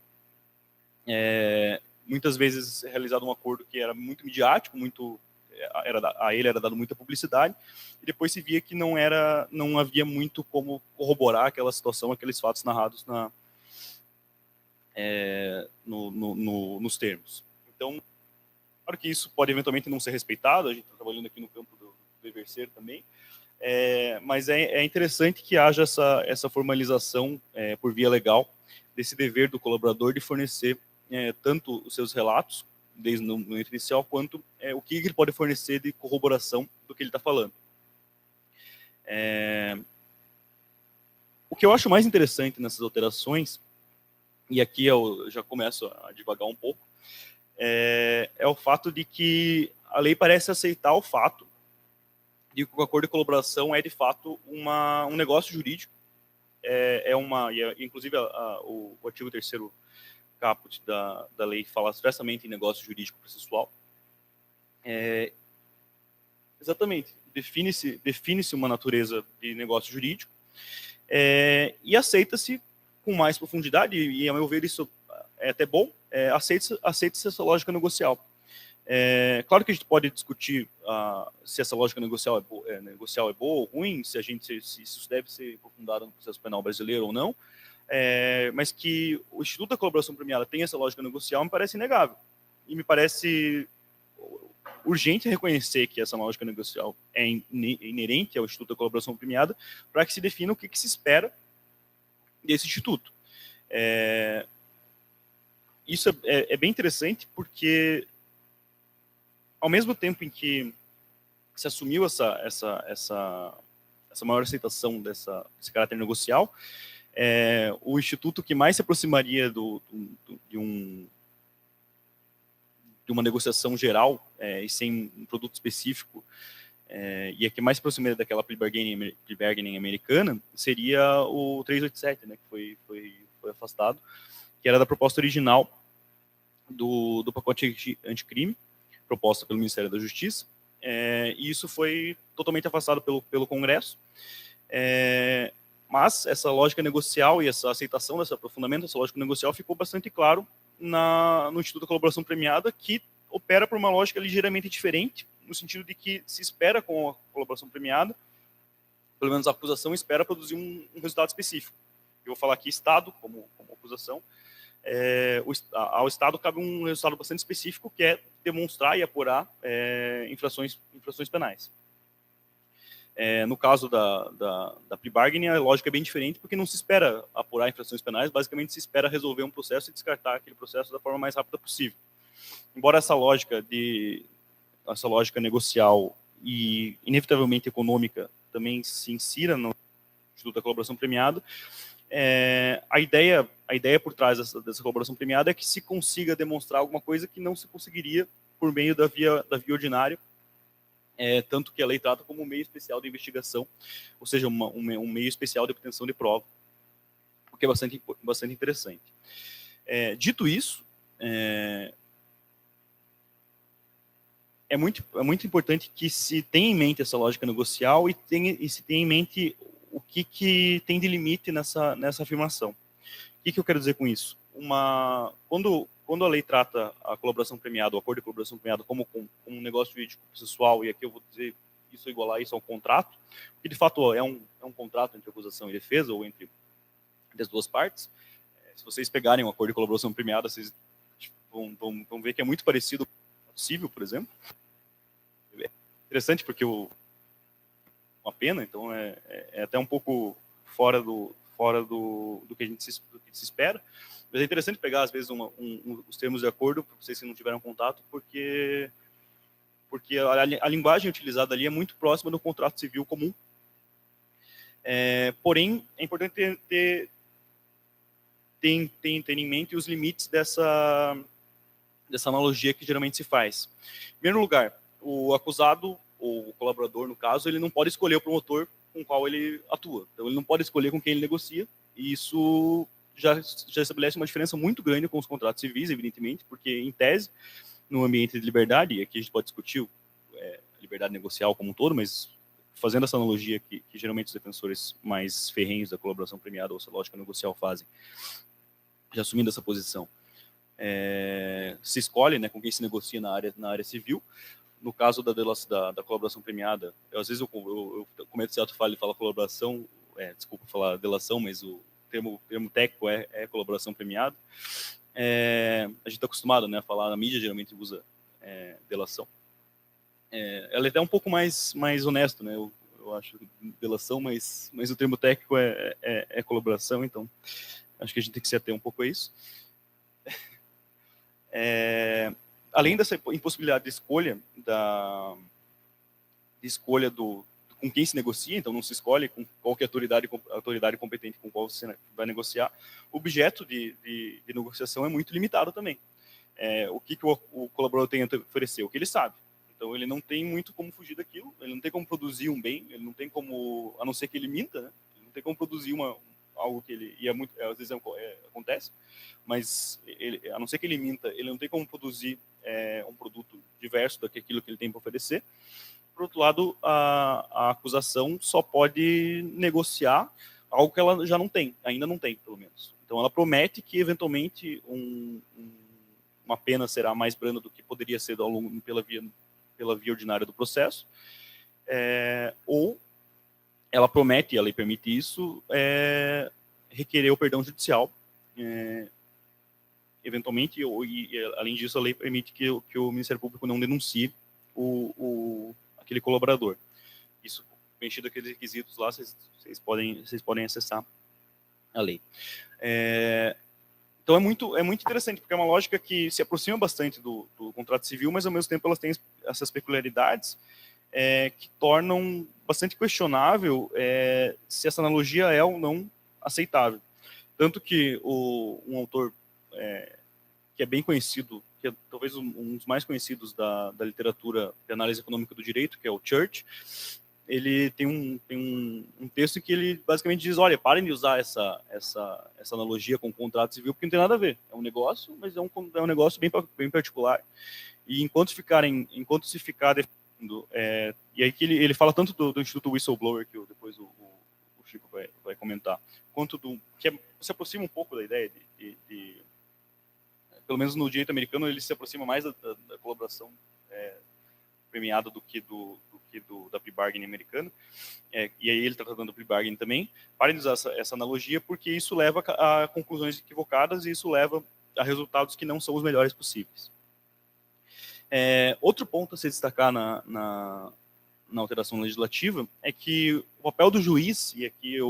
Muitas vezes realizado um acordo que era muito midiático, a ele era dado muita publicidade, e depois se via que não havia muito como corroborar aquela situação, aqueles fatos narrados nos termos. Então, claro que isso pode eventualmente não ser respeitado, a gente está trabalhando aqui no campo do dever ser também, mas é interessante que haja essa formalização por via legal desse dever do colaborador de fornecer tanto os seus relatos, desde no momento inicial, quanto o que ele pode fornecer de corroboração do que ele está falando. O que eu acho mais interessante nessas alterações, e aqui eu já começo a divagar um pouco, é o fato de que a lei parece aceitar o fato de que o acordo de colaboração é, de fato, um negócio jurídico, inclusive o artigo 3º caput da lei fala expressamente em negócio jurídico processual. Exatamente, define-se uma natureza de negócio jurídico e aceita-se com mais profundidade, e a meu ver isso é até bom, aceita-se essa lógica negocial. Claro que a gente pode discutir se essa lógica negocial é boa ou ruim, se isso deve ser aprofundado no processo penal brasileiro ou não, mas que o Instituto da Colaboração Premiada tem essa lógica negocial me parece inegável. E me parece urgente reconhecer que essa lógica negocial é inerente ao Instituto da Colaboração Premiada para que se defina o que se espera desse Instituto. Isso é bem interessante porque, ao mesmo tempo em que se assumiu essa maior aceitação desse caráter negocial, o instituto que mais se aproximaria de uma negociação geral e sem um produto específico, e a que mais se aproximaria daquela plea bargaining americana seria o 387, né, que foi afastado, que era da proposta original do pacote anticrime, proposta pelo Ministério da Justiça, e isso foi totalmente afastado pelo Congresso. Mas essa lógica negocial e essa aceitação desse aprofundamento dessa lógica negocial ficou bastante claro no Instituto da Colaboração Premiada, que opera por uma lógica ligeiramente diferente no sentido de que se espera com a colaboração premiada, pelo menos a acusação espera produzir um resultado específico. Eu vou falar aqui Estado como acusação. Ao Estado cabe um resultado bastante específico, que é demonstrar e apurar infrações penais. No caso da plea bargaining, a lógica é bem diferente, porque não se espera apurar infrações penais, basicamente se espera resolver um processo e descartar aquele processo da forma mais rápida possível. Embora essa lógica negocial e inevitavelmente econômica também se insira no Instituto da Colaboração Premiada, a ideia por trás dessa colaboração premiada é que se consiga demonstrar alguma coisa que não se conseguiria por meio da via ordinária, tanto que a lei trata como um meio especial de investigação, ou seja, um meio especial de obtenção de prova, o que é bastante interessante. Dito isso, é muito importante que se tenha em mente essa lógica negocial e se tenha em mente o que tem de limite nessa afirmação. O que eu quero dizer com isso? Quando a lei trata a colaboração premiada, o acordo de colaboração premiada, como um negócio jurídico processual, e aqui eu vou dizer isso igualar isso a um contrato, que de fato é um contrato entre acusação e defesa, ou entre as duas partes. Se vocês pegarem um acordo de colaboração premiada, vocês vão ver que é muito parecido com o civil, por exemplo. É interessante porque uma pena, então é até um pouco fora do que a gente se espera. Mas é interessante pegar, às vezes, os termos de acordo, para vocês que não tiveram contato, porque a linguagem utilizada ali é muito próxima do contrato civil comum. Porém, é importante ter em mente os limites dessa analogia que geralmente se faz. Em primeiro lugar, o acusado, ou o colaborador, no caso, ele não pode escolher o promotor com o qual ele atua. Então, ele não pode escolher com quem ele negocia, e isso já estabelece uma diferença muito grande com os contratos civis, evidentemente, porque, em tese, no ambiente de liberdade, e aqui a gente pode discutir a liberdade negocial como um todo, mas fazendo essa analogia que geralmente os defensores mais ferrenhos da colaboração premiada ou essa lógica negocial fazem, já assumindo essa posição, se escolhe, né, com quem se negocia na área civil. No caso da colaboração premiada, às vezes eu cometo certo falha e falo colaboração, desculpa falar delação, mas o termo técnico é colaboração premiada. A gente está acostumado, né, a falar, na mídia geralmente usa delação. Ela é até um pouco mais honesto, né, eu acho, delação, mas o termo técnico é colaboração, então acho que a gente tem que se ater um pouco a isso. Além dessa impossibilidade de escolha com quem se negocia, então não se escolhe com qual que é a autoridade competente com qual você vai negociar, o objeto de negociação é muito limitado também. O que o colaborador tem a oferecer? O que ele sabe. Então ele não tem muito como fugir daquilo, ele não tem como produzir um bem, ele não tem como, a não ser que ele minta, né? Ele não tem como produzir algo que ele, e às vezes acontece, mas a não ser que ele minta, ele não tem como produzir um produto diverso daquilo que ele tem para oferecer. Por outro lado, a acusação só pode negociar algo que ela já não tem, ainda não tem, pelo menos. Então ela promete que eventualmente uma pena será mais branda do que poderia ser ao longo pela via ordinária do processo, ou ela promete, e a lei permite isso, requerer o perdão judicial, eventualmente, e além disso, a lei permite que o Ministério Público não denuncie aquele colaborador. Isso, preenchido aqueles requisitos lá, vocês podem acessar a lei. Então, é muito interessante, porque é uma lógica que se aproxima bastante do contrato civil, mas, ao mesmo tempo, elas têm essas peculiaridades que tornam bastante questionável se essa analogia é ou não aceitável. Tanto que um autor que é bem conhecido, que é talvez um dos mais conhecidos da literatura de análise econômica do direito, que é o Church, ele tem um texto em que ele basicamente diz, olha, parem de usar essa analogia com o contrato civil, porque não tem nada a ver. É um negócio, mas é um negócio bem particular. E enquanto se ficar defendendo, e aí que ele fala tanto do Instituto Whistleblower, que depois o Chico vai comentar, quanto que se aproxima um pouco da ideia de pelo menos no direito americano, ele se aproxima mais da colaboração premiada do que da plea bargaining americana, e aí ele está tratando do plea bargaining também. Parem de usar essa analogia, porque isso leva a conclusões equivocadas e isso leva a resultados que não são os melhores possíveis. Outro ponto a se destacar na alteração legislativa é que o papel do juiz, e aqui é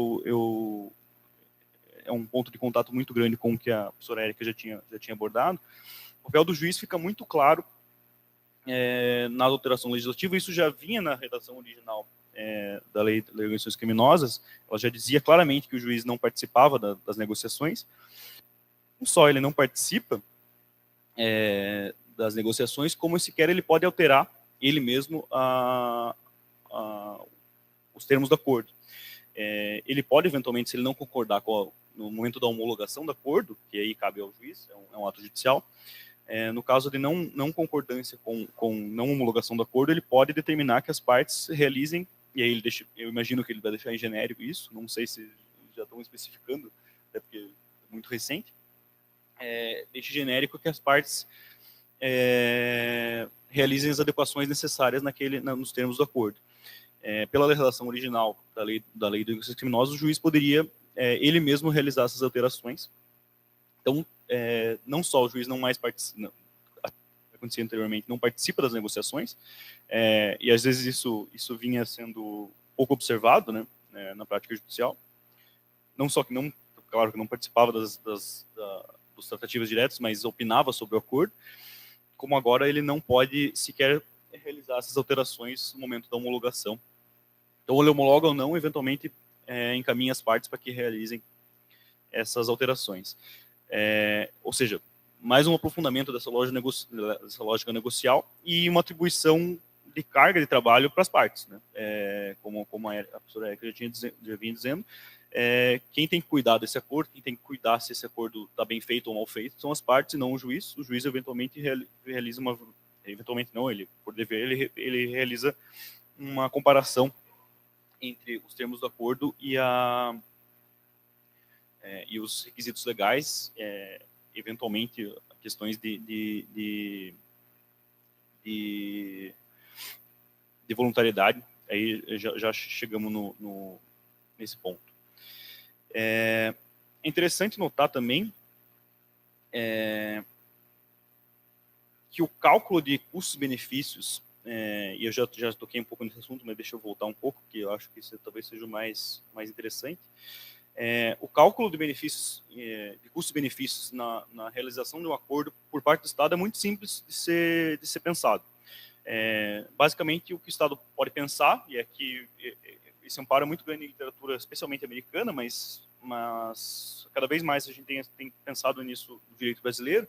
um ponto de contato muito grande com o que a professora Érica já tinha abordado, o papel do juiz fica muito claro na alteração legislativa. Isso já vinha na redação original da Lei de Organizações Criminosas. Ela já dizia claramente que o juiz não participava das negociações. Não só ele não participa das negociações, como sequer ele pode alterar ele mesmo os termos do acordo. Ele pode, eventualmente, se ele não concordar no momento da homologação do acordo, que aí cabe ao juiz, é um ato judicial, no caso de não concordância com não homologação do acordo, ele pode determinar que as partes realizem, e aí eu imagino que ele vai deixar em genérico isso, não sei se já estão especificando, até porque é muito recente, deixe genérico que as partes realizem as adequações necessárias nos termos do acordo. Pela legislação original da lei de organizações criminosas, o juiz poderia ele mesmo realizar essas alterações. Então, não só o juiz não mais participa, acontecia anteriormente, não participa das negociações, e às vezes isso vinha sendo pouco observado, né, na prática judicial. Não só que claro que não participava dos tratativas diretas, mas opinava sobre o acordo, como agora ele não pode sequer realizar essas alterações no momento da homologação. Então, ele homologa ou não, eventualmente encaminha as partes para que realizem essas alterações. Ou seja, mais um aprofundamento dessa lógica negocial e uma atribuição de carga de trabalho para as partes, né? Como a professora Érica já vinha dizendo, quem tem que cuidar desse acordo, quem tem que cuidar se esse acordo está bem feito ou mal feito, são as partes e não o juiz. O juiz eventualmente realiza eventualmente não, por dever, ele realiza uma comparação entre os termos do acordo e os requisitos legais, eventualmente questões de voluntariedade. Aí já chegamos nesse ponto. É interessante notar também que o cálculo de custos-benefícios, e eu já toquei um pouco nesse assunto, mas deixa eu voltar um pouco, que eu acho que isso talvez seja o mais interessante. O cálculo de benefícios, de custos-benefícios na realização de um acordo por parte do Estado é muito simples de ser pensado. Basicamente, o que o Estado pode pensar, e aqui esse amparo é muito grande em literatura, especialmente americana, mas cada vez mais a gente tem pensado nisso no direito brasileiro.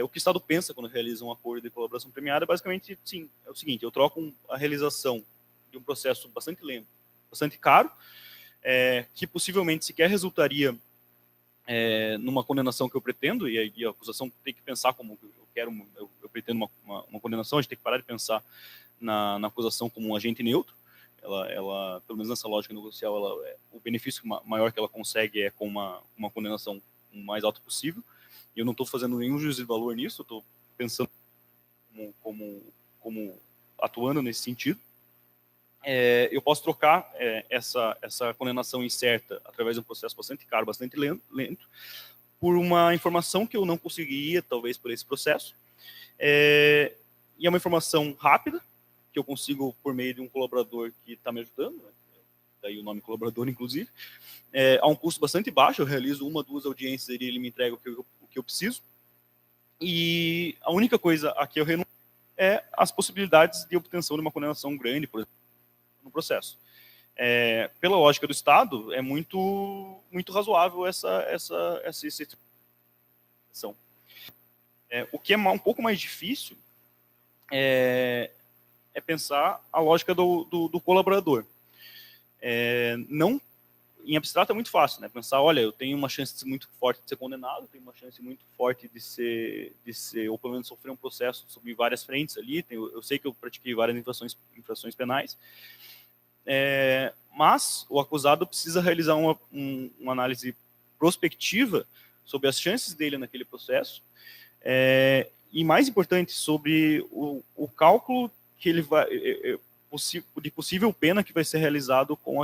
O que o Estado pensa quando realiza um acordo de colaboração premiada, basicamente, sim, é o seguinte: eu troco a realização de um processo bastante lento, bastante caro, que possivelmente sequer resultaria numa condenação que eu pretendo, e a acusação tem que pensar como eu pretendo uma condenação. A gente tem que parar de pensar na acusação como um agente neutro. Ela, pelo menos nessa lógica negocial, o benefício maior que ela consegue é com uma condenação o mais alta possível. E eu não estou fazendo nenhum juízo de valor nisso, eu estou pensando como atuando nesse sentido. Eu posso trocar essa condenação incerta através de um processo bastante caro, bastante lento, por uma informação que eu não conseguiria, talvez, por esse processo. E é uma informação rápida, que eu consigo por meio de um colaborador que está me ajudando, né? Daí o nome colaborador, inclusive. A um custo bastante baixo, eu realizo 1 ou 2 audiências e ele me entrega o que eu preciso. E a única coisa a que eu renuncio é as possibilidades de obtenção de uma condenação grande, por exemplo, no processo. Pela lógica do Estado, é muito razoável essa exceção. O que é um pouco mais difícil é pensar a lógica do colaborador. Não, em abstrato é muito fácil, né? Pensar, olha, eu tenho uma chance muito forte de ser condenado, tenho uma chance muito forte de ser ou pelo menos sofrer um processo sobre várias frentes ali. Eu sei que eu pratiquei várias infrações penais. Mas o acusado precisa realizar uma análise prospectiva sobre as chances dele naquele processo, e mais importante, sobre o cálculo que ele vai de possível pena que vai ser realizado com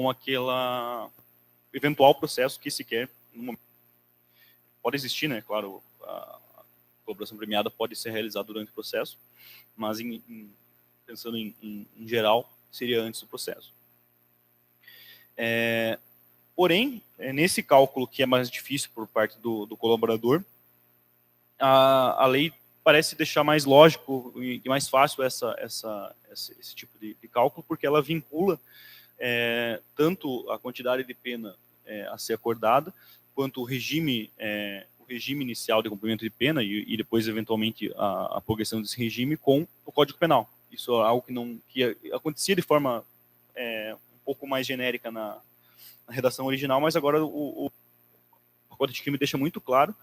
aquela eventual processo que se quer no momento. Pode existir, né? Claro, a colaboração premiada pode ser realizada durante o processo, mas pensando em geral, seria antes do processo. Porém, nesse cálculo que é mais difícil por parte do colaborador, a lei parece deixar mais lógico e mais fácil esse tipo de cálculo, porque ela vincula tanto a quantidade de pena a ser acordada, quanto o regime inicial de cumprimento de pena e depois, eventualmente, a progressão desse regime com o Código Penal. Isso é algo que acontecia de forma um pouco mais genérica na redação original, mas agora o Código de Crime deixa muito claro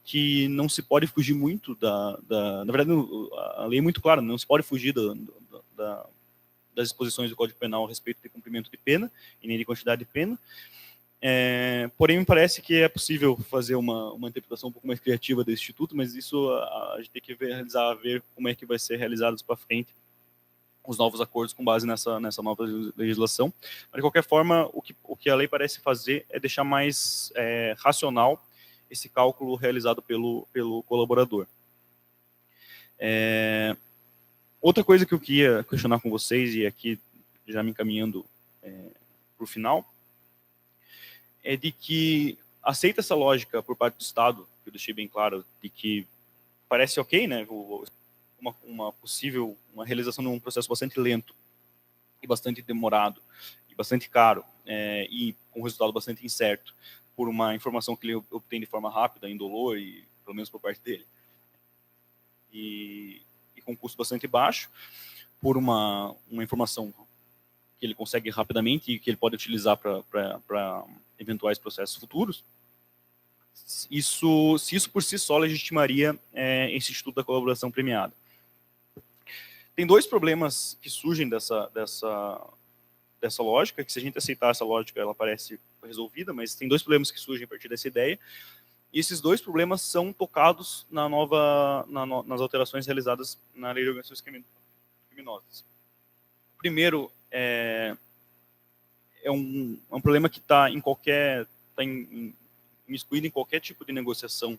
que não se pode fugir muito na verdade, a lei é muito clara, não se pode fugir das disposições do Código Penal a respeito de cumprimento de pena e nem de quantidade de pena. Porém, me parece que é possível fazer uma interpretação um pouco mais criativa desse instituto, mas isso a gente tem que ver como é que vai ser realizado para frente os novos acordos com base nessa nova legislação. Mas, de qualquer forma, o que a lei parece fazer é deixar mais racional esse cálculo realizado pelo colaborador. Outra coisa que eu queria questionar com vocês, e aqui já me encaminhando para o final, é de que aceita essa lógica por parte do Estado, que eu deixei bem claro, de que parece ok, né, uma realização de um processo bastante lento e bastante demorado e bastante caro e com resultado bastante incerto por uma informação que ele obtém de forma rápida, indolor e pelo menos por parte dele e com custo bastante baixo, por uma informação que ele consegue rapidamente e que ele pode utilizar para eventuais processos futuros. Se isso por si só legitimaria esse Instituto da Colaboração Premiada. Tem dois problemas que surgem dessa lógica, que se a gente aceitar essa lógica, ela parece resolvida, mas tem dois problemas que surgem a partir dessa ideia, e esses dois problemas são tocados nas alterações realizadas na Lei de Organizações Criminosas. O primeiro é um problema que está imiscuído em qualquer tipo de negociação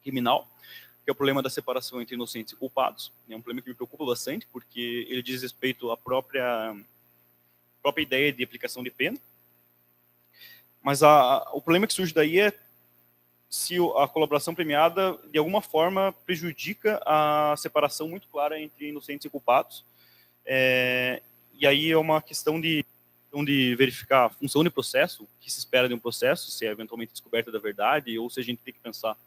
criminal, que é o problema da separação entre inocentes e culpados. É um problema que me preocupa bastante, porque ele diz respeito à própria ideia de aplicação de pena. Mas o problema que surge daí é se a colaboração premiada, de alguma forma, prejudica a separação muito clara entre inocentes e culpados. E aí é uma questão de verificar a função de processo, o que se espera de um processo, se é eventualmente descoberta da verdade, ou se a gente tem que pensar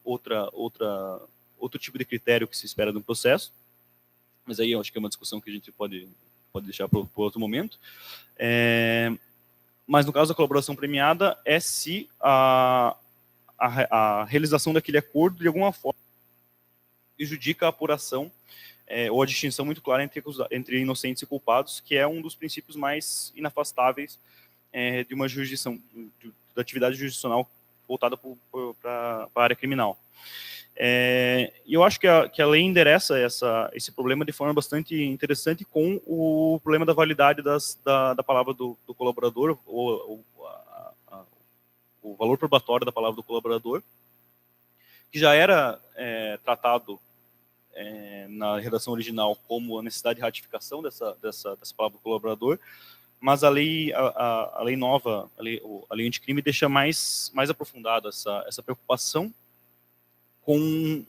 outro tipo de critério que se espera de um processo. Mas aí eu acho que é uma discussão que a gente pode deixar para outro momento. Mas no caso da colaboração premiada, é se a realização daquele acordo, de alguma forma, prejudica a apuração ou a distinção muito clara entre inocentes e culpados, que é um dos princípios mais inafastáveis de uma jurisdição, da atividade jurisdicional voltada para a área criminal. E eu acho que a lei endereça esse problema de forma bastante interessante com o problema da validade da palavra do colaborador, ou o valor probatório da palavra do colaborador, que já era tratado na redação original como a necessidade de ratificação dessa palavra do colaborador, mas a lei nova, a lei anticrime, deixa mais aprofundada essa preocupação com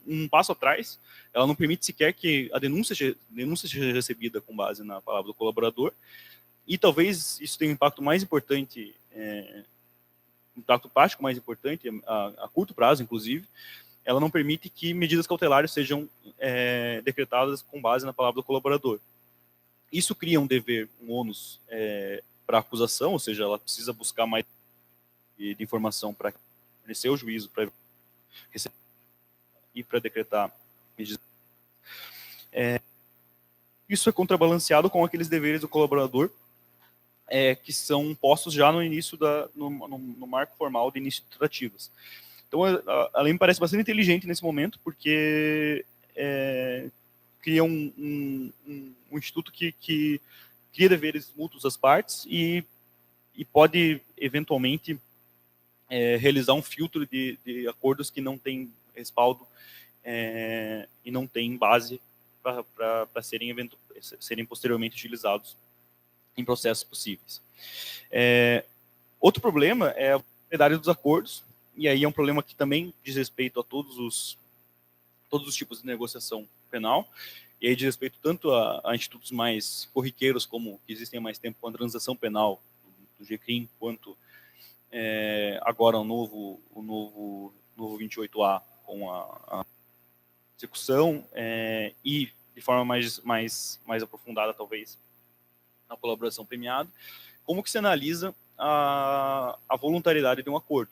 um passo atrás. Ela não permite sequer que a denúncia seja recebida com base na palavra do colaborador, e talvez isso tenha um impacto mais importante, um impacto prático mais importante, a curto prazo, inclusive. Ela não permite que medidas cautelares sejam decretadas com base na palavra do colaborador. Isso cria um dever, um ônus para a acusação, ou seja, ela precisa buscar mais de informação para fornecer o juízo, para receber e para decretar medidas. Isso é contrabalanceado com aqueles deveres do colaborador que são postos já no início no marco formal de início de tratativas. Então, a lei me parece bastante inteligente nesse momento, porque cria um instituto que cria deveres mútuos às partes e pode, eventualmente, realizar um filtro de acordos que não tem respaldo e não tem base para serem posteriormente utilizados em processos possíveis. Outro problema é a validade dos acordos, e aí é um problema que também diz respeito a todos os tipos de negociação penal, e aí diz respeito tanto a institutos mais corriqueiros, como que existem há mais tempo com a transação penal do GCRIM, quanto agora o novo 28A com a execução, e de forma mais aprofundada, talvez, na colaboração premiada, como que se analisa a voluntariedade de um acordo.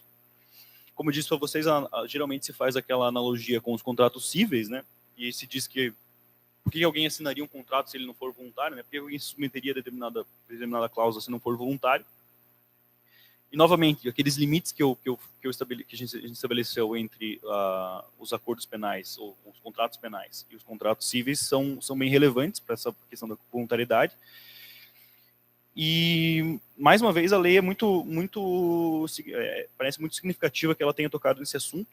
Como eu disse para vocês, geralmente se faz aquela analogia com os contratos cíveis, né? E se diz que por que alguém assinaria um contrato se ele não for voluntário, né? Por que alguém submeteria determinada cláusula se não for voluntário? E, novamente, aqueles limites que a gente estabeleceu entre os acordos penais, ou os contratos penais e os contratos cíveis são bem relevantes para essa questão da voluntariedade. E, mais uma vez, a lei parece muito significativa que ela tenha tocado nesse assunto.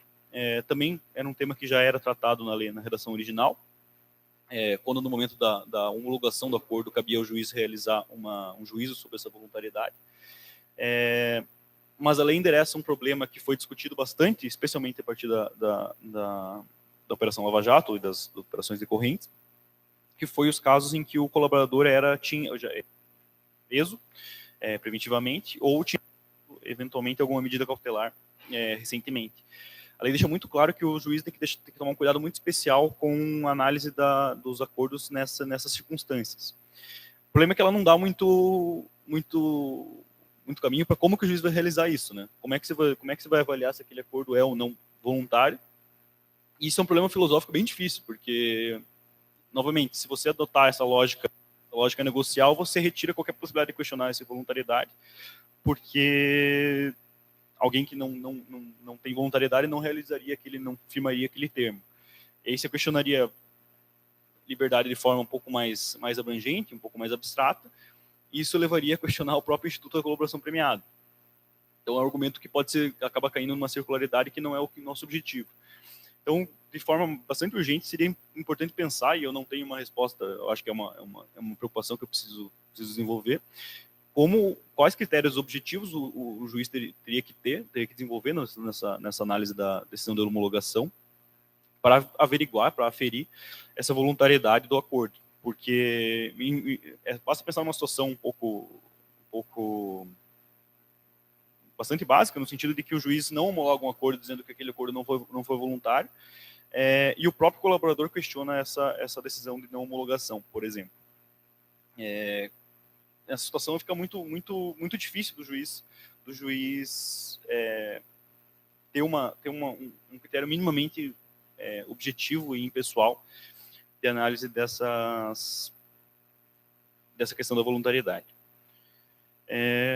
Também era um tema que já era tratado na lei, na redação original, quando no momento da homologação do acordo cabia ao juiz realizar um juízo sobre essa voluntariedade. Mas a lei endereça um problema que foi discutido bastante, especialmente a partir da Operação Lava Jato e das operações decorrentes, que foi os casos em que o colaborador tinha preso preventivamente ou tinha eventualmente alguma medida cautelar recentemente. A lei deixa muito claro que o juiz tem que tomar um cuidado muito especial com a análise dos acordos nessas circunstâncias. O problema é que ela não dá muito caminho para como que o juiz vai realizar isso, né? Como é que você vai avaliar se aquele acordo é ou não voluntário? E isso é um problema filosófico bem difícil, porque, novamente, se você adotar essa lógica negocial, você retira qualquer possibilidade de questionar essa voluntariedade, porque alguém que não tem voluntariedade não realizaria não firmaria aquele termo. E aí você questionaria liberdade de forma um pouco mais abrangente, um pouco mais abstrata, e isso levaria a questionar o próprio Instituto da Colaboração Premiada. Então é um argumento que acaba caindo numa circularidade que não é o nosso objetivo. Então, de forma bastante urgente, seria importante pensar, e eu não tenho uma resposta, eu acho que é uma preocupação que eu preciso desenvolver, quais critérios objetivos o juiz teria que desenvolver nessa análise da decisão de homologação, para averiguar, para aferir essa voluntariedade do acordo. Porque basta pensar numa situação um pouco bastante básica, no sentido de que o juiz não homologa um acordo dizendo que aquele acordo não foi voluntário, e o próprio colaborador questiona essa decisão de não homologação, por exemplo. Essa situação fica muito difícil do juiz ter um critério minimamente objetivo e impessoal de análise dessa questão da voluntariedade.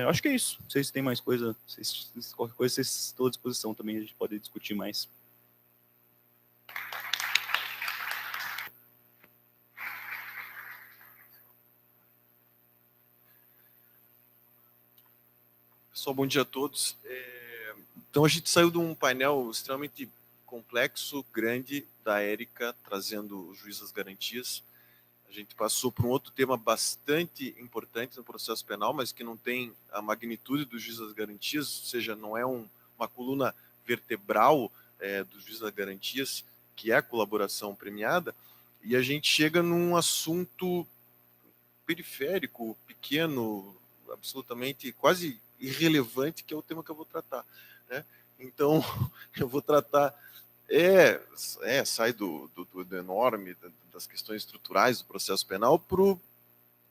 Acho que é isso. Não sei se tem mais coisa. Qualquer coisa, vocês estão à disposição também, a gente pode discutir mais. Pessoal, bom dia a todos. Então, a gente saiu de um painel extremamente complexo, grande, da Érica, trazendo o juiz das garantias. A gente passou por um outro tema bastante importante no processo penal, mas que não tem a magnitude do juiz das garantias, ou seja, não é uma coluna vertebral do juiz das garantias, que é a colaboração premiada, e a gente chega num assunto periférico, pequeno, absolutamente quase irrelevante, que é o tema que eu vou tratar, né? Então, eu vou tratar sai do enorme, das questões estruturais do processo penal, para a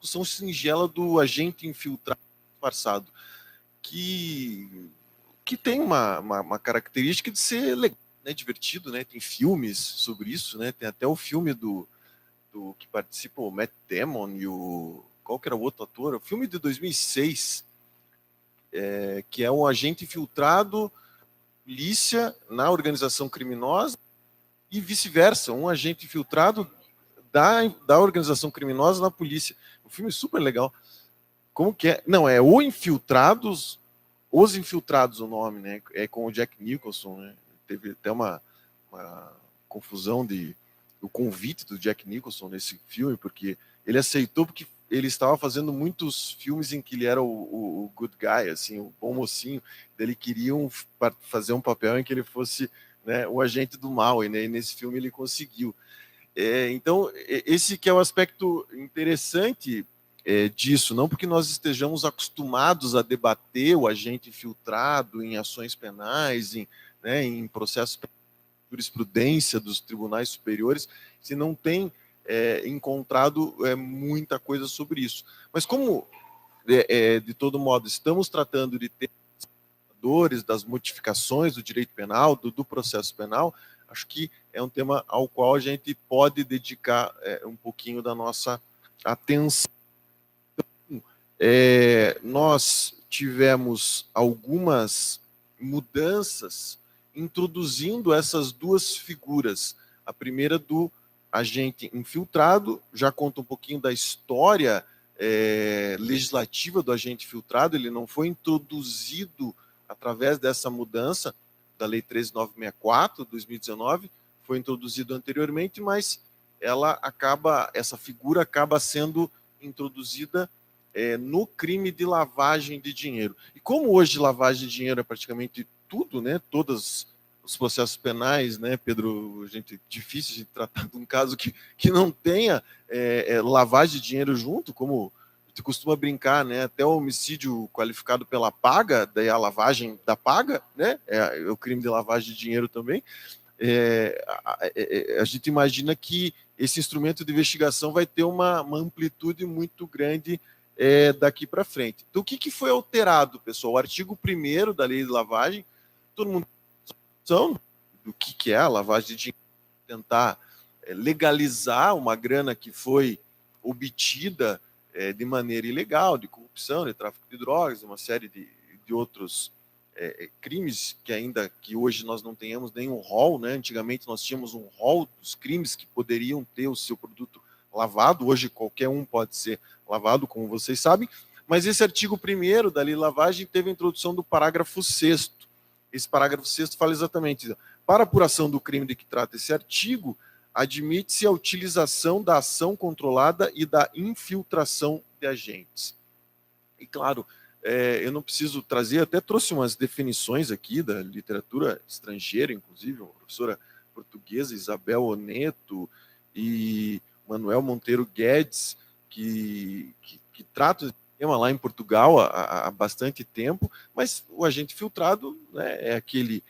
discussão singela do agente infiltrado disfarçado, que tem uma característica de ser legal, né, divertido, né? Tem filmes sobre isso, né? Tem até o filme do que participa o Matt Damon e qual que era o outro ator? O filme de 2006, que é um agente infiltrado, polícia, na organização criminosa, e vice-versa, um agente infiltrado da organização criminosa na polícia. Um filme super legal. Como que é? Não, é Os Infiltrados o nome, né? É com o Jack Nicholson, né? Teve até uma confusão do convite do Jack Nicholson nesse filme, porque ele aceitou porque ele estava fazendo muitos filmes em que ele era o good guy, assim, o bom mocinho. Ele queria fazer um papel em que ele fosse, né, o agente do mal, e, né, nesse filme ele conseguiu. Então, esse que é o aspecto interessante disso, não porque nós estejamos acostumados a debater o agente infiltrado em ações penais, em processos de jurisprudência dos tribunais superiores, se não tem encontrado muita coisa sobre isso. Mas como, de todo modo, estamos tratando de temas das modificações do direito penal, do processo penal, acho que é um tema ao qual a gente pode dedicar um pouquinho da nossa atenção. Então, nós tivemos algumas mudanças introduzindo essas duas figuras. A primeira do agente infiltrado, já conta um pouquinho da história legislativa do agente infiltrado, ele não foi introduzido através dessa mudança da Lei 13.964, 2019, foi introduzido anteriormente, mas essa figura acaba sendo introduzida no crime de lavagem de dinheiro. E como hoje lavagem de dinheiro é praticamente tudo, né? Todos os processos penais, né, Pedro? Difícil de tratar de um caso que não tenha lavagem de dinheiro junto, como tu costuma brincar, né? Até o homicídio qualificado pela paga, daí a lavagem da paga, né? É o crime de lavagem de dinheiro também. A gente imagina que esse instrumento de investigação vai ter uma amplitude muito grande daqui para frente. Então, o que foi alterado, pessoal? O artigo 1º da Lei de Lavagem, todo mundo tem noção do que é a lavagem de dinheiro, tentar legalizar uma grana que foi obtida de maneira ilegal, de corrupção, de tráfico de drogas, uma série de outros crimes que hoje nós não tenhamos nenhum rol, né? Antigamente nós tínhamos um rol dos crimes que poderiam ter o seu produto lavado, hoje qualquer um pode ser lavado, como vocês sabem, mas esse artigo 1º da Lei de Lavagem teve a introdução do parágrafo 6º. Esse parágrafo 6º fala exatamente: para apuração do crime de que trata esse artigo, admite-se a utilização da ação controlada e da infiltração de agentes. E, claro, eu não preciso trazer, até trouxe umas definições aqui da literatura estrangeira, inclusive, uma professora portuguesa, Isabel Oneto, e Manuel Monteiro Guedes, que tratam esse tema lá em Portugal há bastante tempo, mas o agente infiltrado, né, é aquele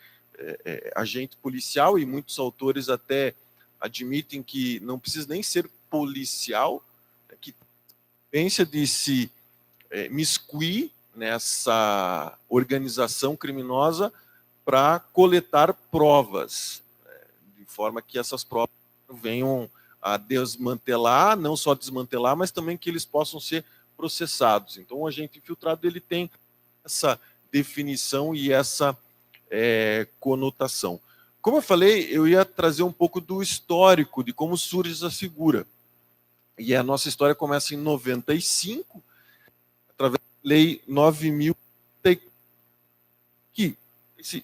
agente policial, e muitos autores até admitem que não precisa nem ser policial, que pensa de se miscuir nessa organização criminosa para coletar provas, de forma que essas provas venham a desmantelar, não só desmantelar, mas também que eles possam ser processados. Então, o agente infiltrado ele tem essa definição e essa conotação. Como eu falei, eu ia trazer um pouco do histórico de como surge essa figura. E a nossa história começa em 95, através da Lei 9.000.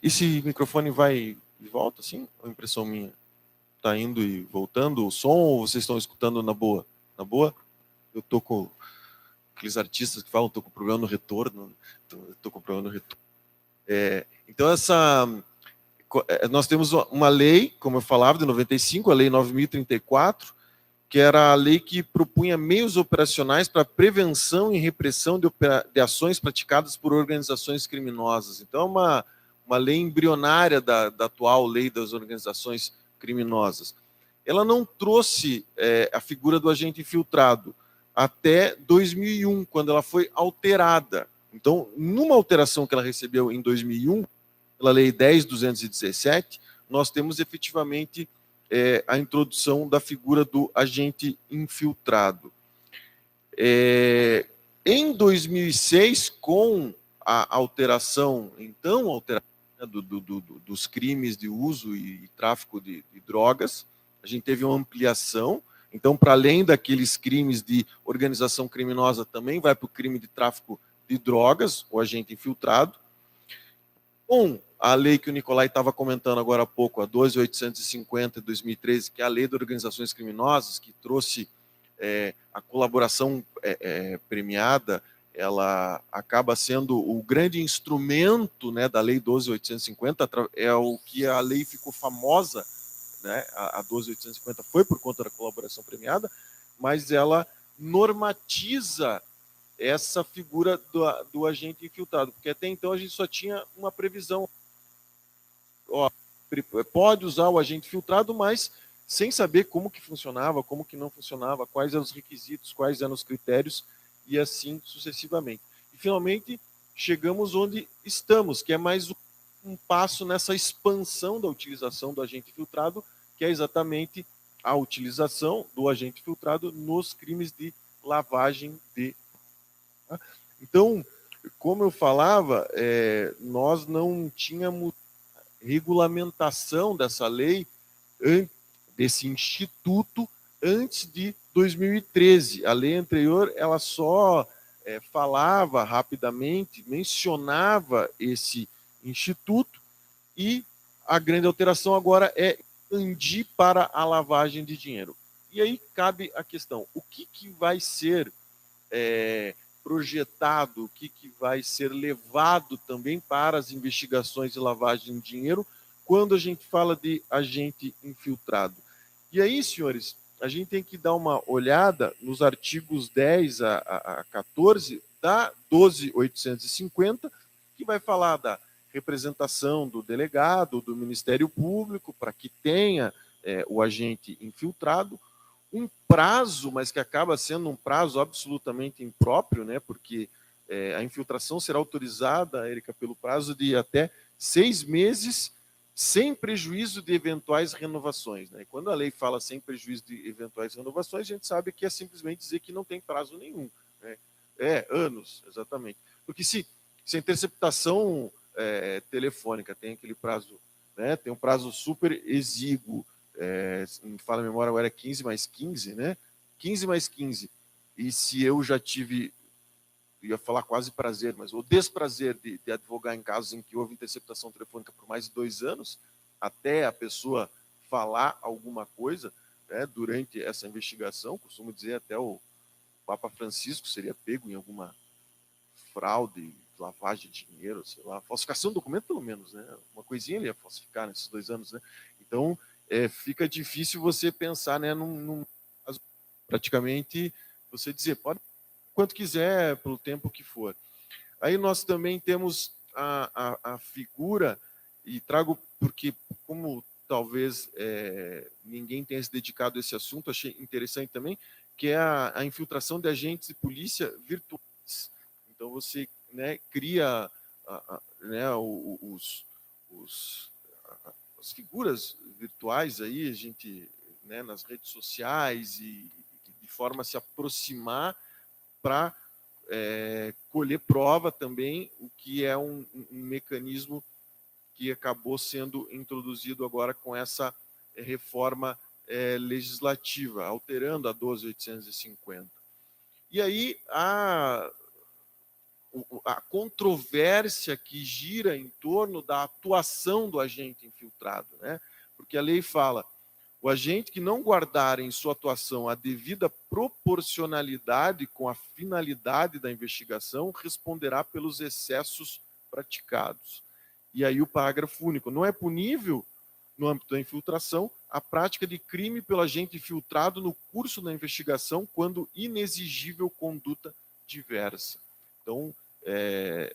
Esse microfone vai e volta, assim? Ou é impressão minha? Está indo e voltando o som, ou vocês estão escutando na boa? Na boa? Eu estou com aqueles artistas que falam, estou com problema no retorno. Estou com problema no retorno. Então, nós temos uma lei, como eu falava, de 95, a Lei 9.034, que era a lei que propunha meios operacionais para prevenção e repressão de ações praticadas por organizações criminosas. Então, uma lei embrionária da atual lei das organizações criminosas. Ela não trouxe a figura do agente infiltrado até 2001, quando ela foi alterada. Então, numa alteração que ela recebeu em 2001, pela Lei 10.217, nós temos efetivamente a introdução da figura do agente infiltrado. Em 2006, com a alteração, dos crimes de uso e tráfico de drogas. A gente teve uma ampliação. Então, para além daqueles crimes de organização criminosa, também vai para o crime de tráfico de drogas, o agente infiltrado. Com a lei que o Nicolai estava comentando agora há pouco, a 12.850 de 2013, que é a lei de organizações criminosas, que trouxe a colaboração premiada, ela acaba sendo o grande instrumento, né, da lei 12.850, é o que a lei ficou famosa, né, a 12.850 foi por conta da colaboração premiada, mas ela normatiza essa figura do agente infiltrado, porque até então a gente só tinha uma previsão. Pode usar o agente infiltrado, mas sem saber como que funcionava, como que não funcionava, quais eram os requisitos, quais eram os critérios, e assim sucessivamente. E finalmente chegamos onde estamos, que é mais um passo nessa expansão da utilização do agente infiltrado, que é exatamente a utilização do agente infiltrado nos crimes de lavagem de. Então, como eu falava, nós não tínhamos regulamentação dessa lei, desse instituto, antes de 2013. A lei anterior, ela só falava rapidamente, mencionava esse instituto, e a grande alteração agora é expandir para a lavagem de dinheiro. E aí cabe a questão, o que vai ser projetado, o que vai ser levado também para as investigações de lavagem de dinheiro quando a gente fala de agente infiltrado. E aí, senhores, a gente tem que dar uma olhada nos artigos 10 a 14 da 12.850, que vai falar da representação do delegado, do Ministério Público, para que tenha o agente infiltrado, um prazo, mas que acaba sendo um prazo absolutamente impróprio, né? Porque a infiltração será autorizada, Érica, pelo prazo de até 6 meses, sem prejuízo de eventuais renovações, né? Quando a lei fala sem prejuízo de eventuais renovações, a gente sabe que é simplesmente dizer que não tem prazo nenhum, né? Anos, exatamente. Porque se a interceptação telefônica tem aquele prazo, né? Tem um prazo super exíguo, me fala a memória agora, é 15 mais 15, né? 15 mais 15. E se eu já tive, ia falar quase prazer, mas o desprazer de advogar em casos em que houve interceptação telefônica por mais de 2 anos, até a pessoa falar alguma coisa, né, durante essa investigação, costumo dizer até o Papa Francisco seria pego em alguma fraude, lavagem de dinheiro, sei lá, falsificação de documento pelo menos, né? Uma coisinha ele ia falsificar nesses 2 anos, né? Então, fica difícil você pensar, né, praticamente você dizer, pode quanto quiser, pelo tempo que for. Aí nós também temos a figura, e trago porque, como talvez ninguém tenha se dedicado a esse assunto, achei interessante também, que é a infiltração de agentes de polícia virtuais. Então, você, né, cria né, as figuras virtuais aí, a gente, né, nas redes sociais, e de forma a se aproximar para colher prova também, o que é um mecanismo que acabou sendo introduzido agora com essa reforma legislativa, alterando a 12.850. E aí a controvérsia que gira em torno da atuação do agente infiltrado, né? Porque a lei fala, o agente que não guardar em sua atuação a devida proporcionalidade com a finalidade da investigação responderá pelos excessos praticados. E aí o parágrafo único, não é punível, no âmbito da infiltração, a prática de crime pelo agente infiltrado no curso da investigação quando inexigível conduta diversa. Então,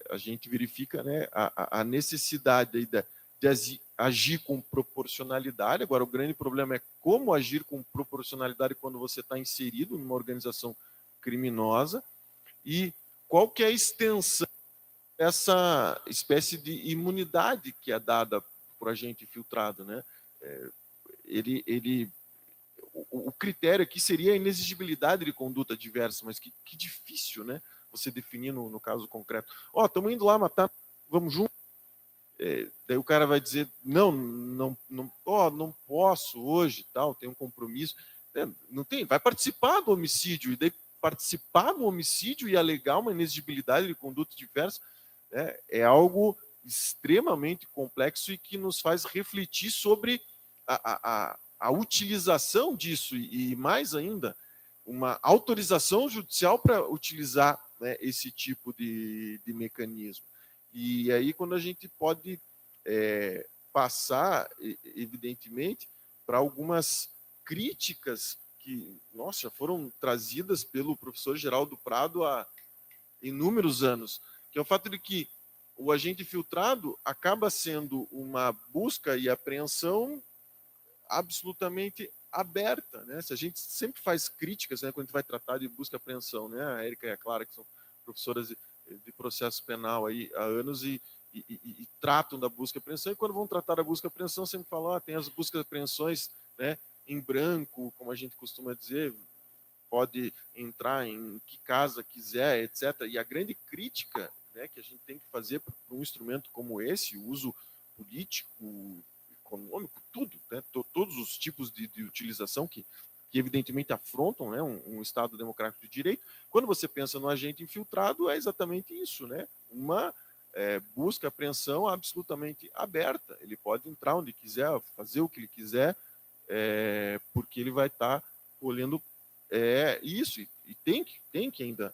a gente verifica, né, a necessidade de agir com proporcionalidade. Agora, o grande problema é como agir com proporcionalidade quando você está inserido numa organização criminosa, e qual que é a extensão dessa espécie de imunidade que é dada por agente infiltrado, né? O critério aqui seria a inexigibilidade de conduta diversa, mas que difícil, né? Você definir no caso concreto. Estamos indo lá matar, vamos junto. Daí o cara vai dizer, não posso hoje, tal, tem um compromisso. Não tem, vai participar do homicídio, e daí participar do homicídio e alegar uma inexigibilidade de conduta diversa, né, é algo extremamente complexo e que nos faz refletir sobre a utilização disso, e mais ainda, uma autorização judicial para utilizar, né, esse tipo de mecanismo. E aí, quando a gente pode passar, evidentemente, para algumas críticas que, nossa, foram trazidas pelo professor Geraldo Prado há inúmeros anos, que é o fato de que o agente infiltrado acaba sendo uma busca e apreensão absolutamente aberta, né? Se a gente sempre faz críticas, né, quando a gente vai tratar de busca e apreensão, né? A Érica e a Clara, que são professoras de processo penal aí há anos e tratam da busca e apreensão, e quando vão tratar da busca e apreensão, sempre falam, tem as buscas e apreensões, né, em branco, como a gente costuma dizer, pode entrar em que casa quiser, etc. E a grande crítica, né, que a gente tem que fazer para um instrumento como esse, o uso político, econômico, tudo, né, todos os tipos de utilização que evidentemente afrontam, né, um Estado democrático de direito. Quando você pensa no agente infiltrado, é exatamente isso, né, uma busca, apreensão absolutamente aberta. Ele pode entrar onde quiser, fazer o que ele quiser, porque ele vai estar olhando isso, e tem que ainda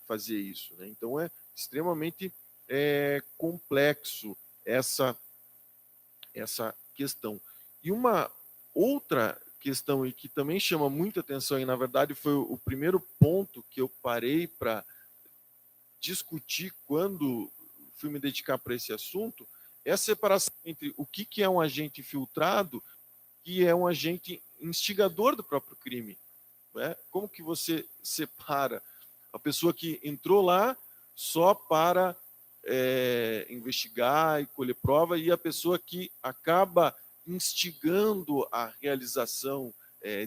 fazer isso, né? Então é extremamente complexo essa questão. E uma outra questão e que também chama muita atenção, e na verdade foi o primeiro ponto que eu parei para discutir quando fui me dedicar para esse assunto, é a separação entre o que é um agente infiltrado e é um agente instigador do próprio crime. Né? Como que você separa a pessoa que entrou lá só para investigar e colher prova e a pessoa que acaba instigando a realização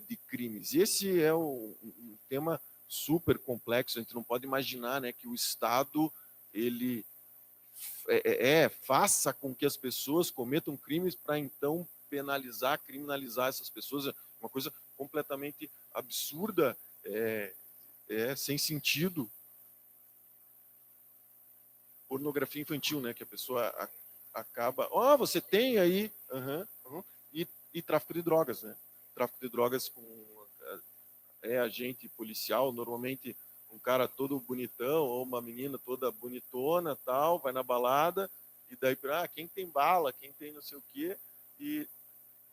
de crimes? Esse é um tema super complexo. A gente não pode imaginar, né, que o Estado ele faça com que as pessoas cometam crimes para então penalizar, criminalizar essas pessoas. É uma coisa completamente absurda, sem sentido. Pornografia infantil, né, que a pessoa acaba... você tem aí... E tráfico de drogas, né? Tráfico de drogas com agente policial, normalmente um cara todo bonitão ou uma menina toda bonitona, tal, vai na balada e daí quem tem bala, quem tem não sei o quê, e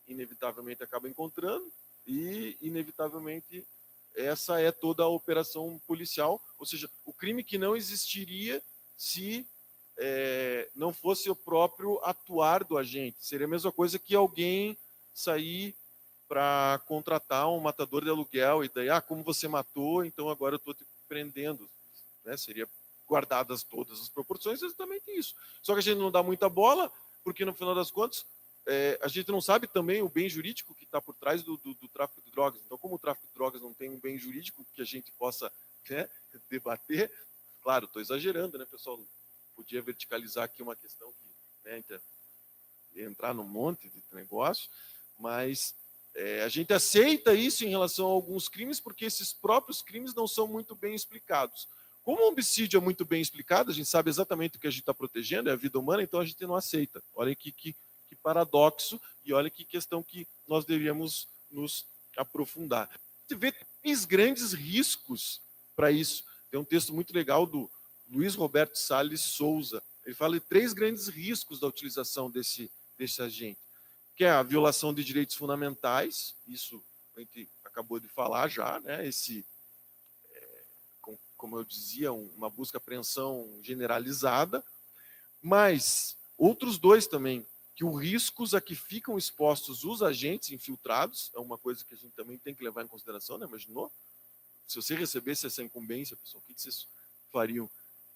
inevitavelmente acaba encontrando, e inevitavelmente essa é toda a operação policial, ou seja, o crime que não existiria se não fosse o próprio atuar do agente. Seria a mesma coisa que alguém sair para contratar um matador de aluguel e daí, como você matou, então agora eu estou te prendendo. Né? Seria guardadas todas as proporções, exatamente isso. Só que a gente não dá muita bola, porque no final das contas, a gente não sabe também o bem jurídico que está por trás do tráfico de drogas. Então, como o tráfico de drogas não tem um bem jurídico que a gente possa, né, debater, claro, estou exagerando, né, pessoal? Podia verticalizar aqui uma questão que, né, entrar num monte de negócio, mas a gente aceita isso em relação a alguns crimes porque esses próprios crimes não são muito bem explicados. Como o homicídio é muito bem explicado, a gente sabe exatamente o que a gente está protegendo, é a vida humana, então a gente não aceita. Olha que paradoxo e olha que questão que nós deveríamos nos aprofundar. Você vê 3 grandes riscos para isso. Tem um texto muito legal do Luiz Roberto Salles Souza. Ele fala de 3 grandes riscos da utilização desse agente, que é a violação de direitos fundamentais, isso a gente acabou de falar já, né? Como eu dizia, uma busca e apreensão generalizada, mas outros 2 também, que os riscos a que ficam expostos os agentes infiltrados, é uma coisa que a gente também tem que levar em consideração, né? Imaginou? Se você recebesse essa incumbência, pessoal, o que vocês fariam?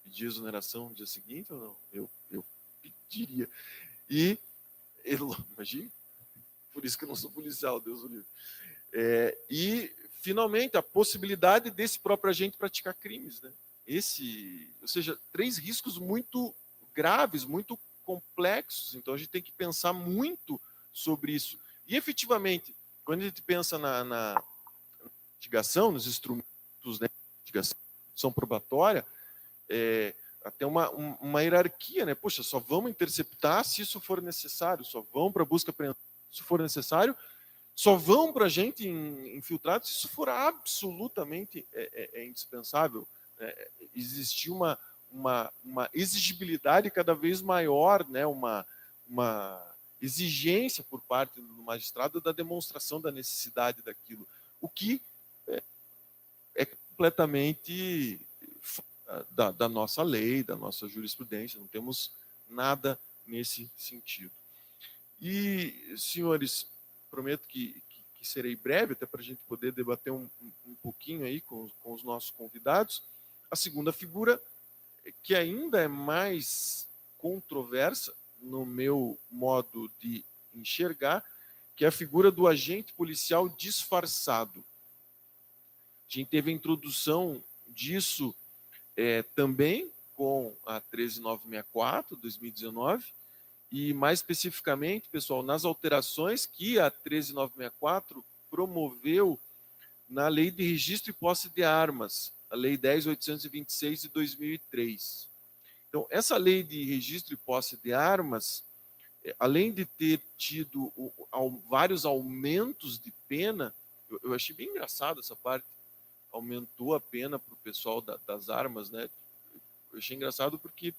Pedir exoneração no dia seguinte ou não? Eu pediria. Imagina, por isso que eu não sou policial, Deus o livre. E, finalmente, a possibilidade desse próprio agente praticar crimes. Né? Ou seja, 3 riscos muito graves, muito complexos, então a gente tem que pensar muito sobre isso. E, efetivamente, quando a gente pensa na investigação, nos instrumentos, né, de investigação probatória, até uma hierarquia, né? Poxa, só vamos interceptar se isso for necessário, só vão para busca apreensão se for necessário, só vão para a gente infiltrado se isso for absolutamente indispensável. Existir uma exigibilidade cada vez maior, né? uma exigência por parte do magistrado da demonstração da necessidade daquilo, o que é completamente da nossa lei, da nossa jurisprudência, não temos nada nesse sentido. E, senhores, prometo que serei breve, até para a gente poder debater um pouquinho aí com os nossos convidados. A segunda figura, que ainda é mais controversa, no meu modo de enxergar, que é a figura do agente policial disfarçado. A gente teve a introdução disso também com a 13964, 2019, e mais especificamente, pessoal, nas alterações que a 13964 promoveu na Lei de Registro e Posse de Armas, a Lei 10.826 de 2003. Então, essa Lei de Registro e Posse de Armas, além de ter tido vários aumentos de pena, eu achei bem engraçado essa parte, aumentou a pena para o pessoal das armas, né? Eu achei engraçado porque,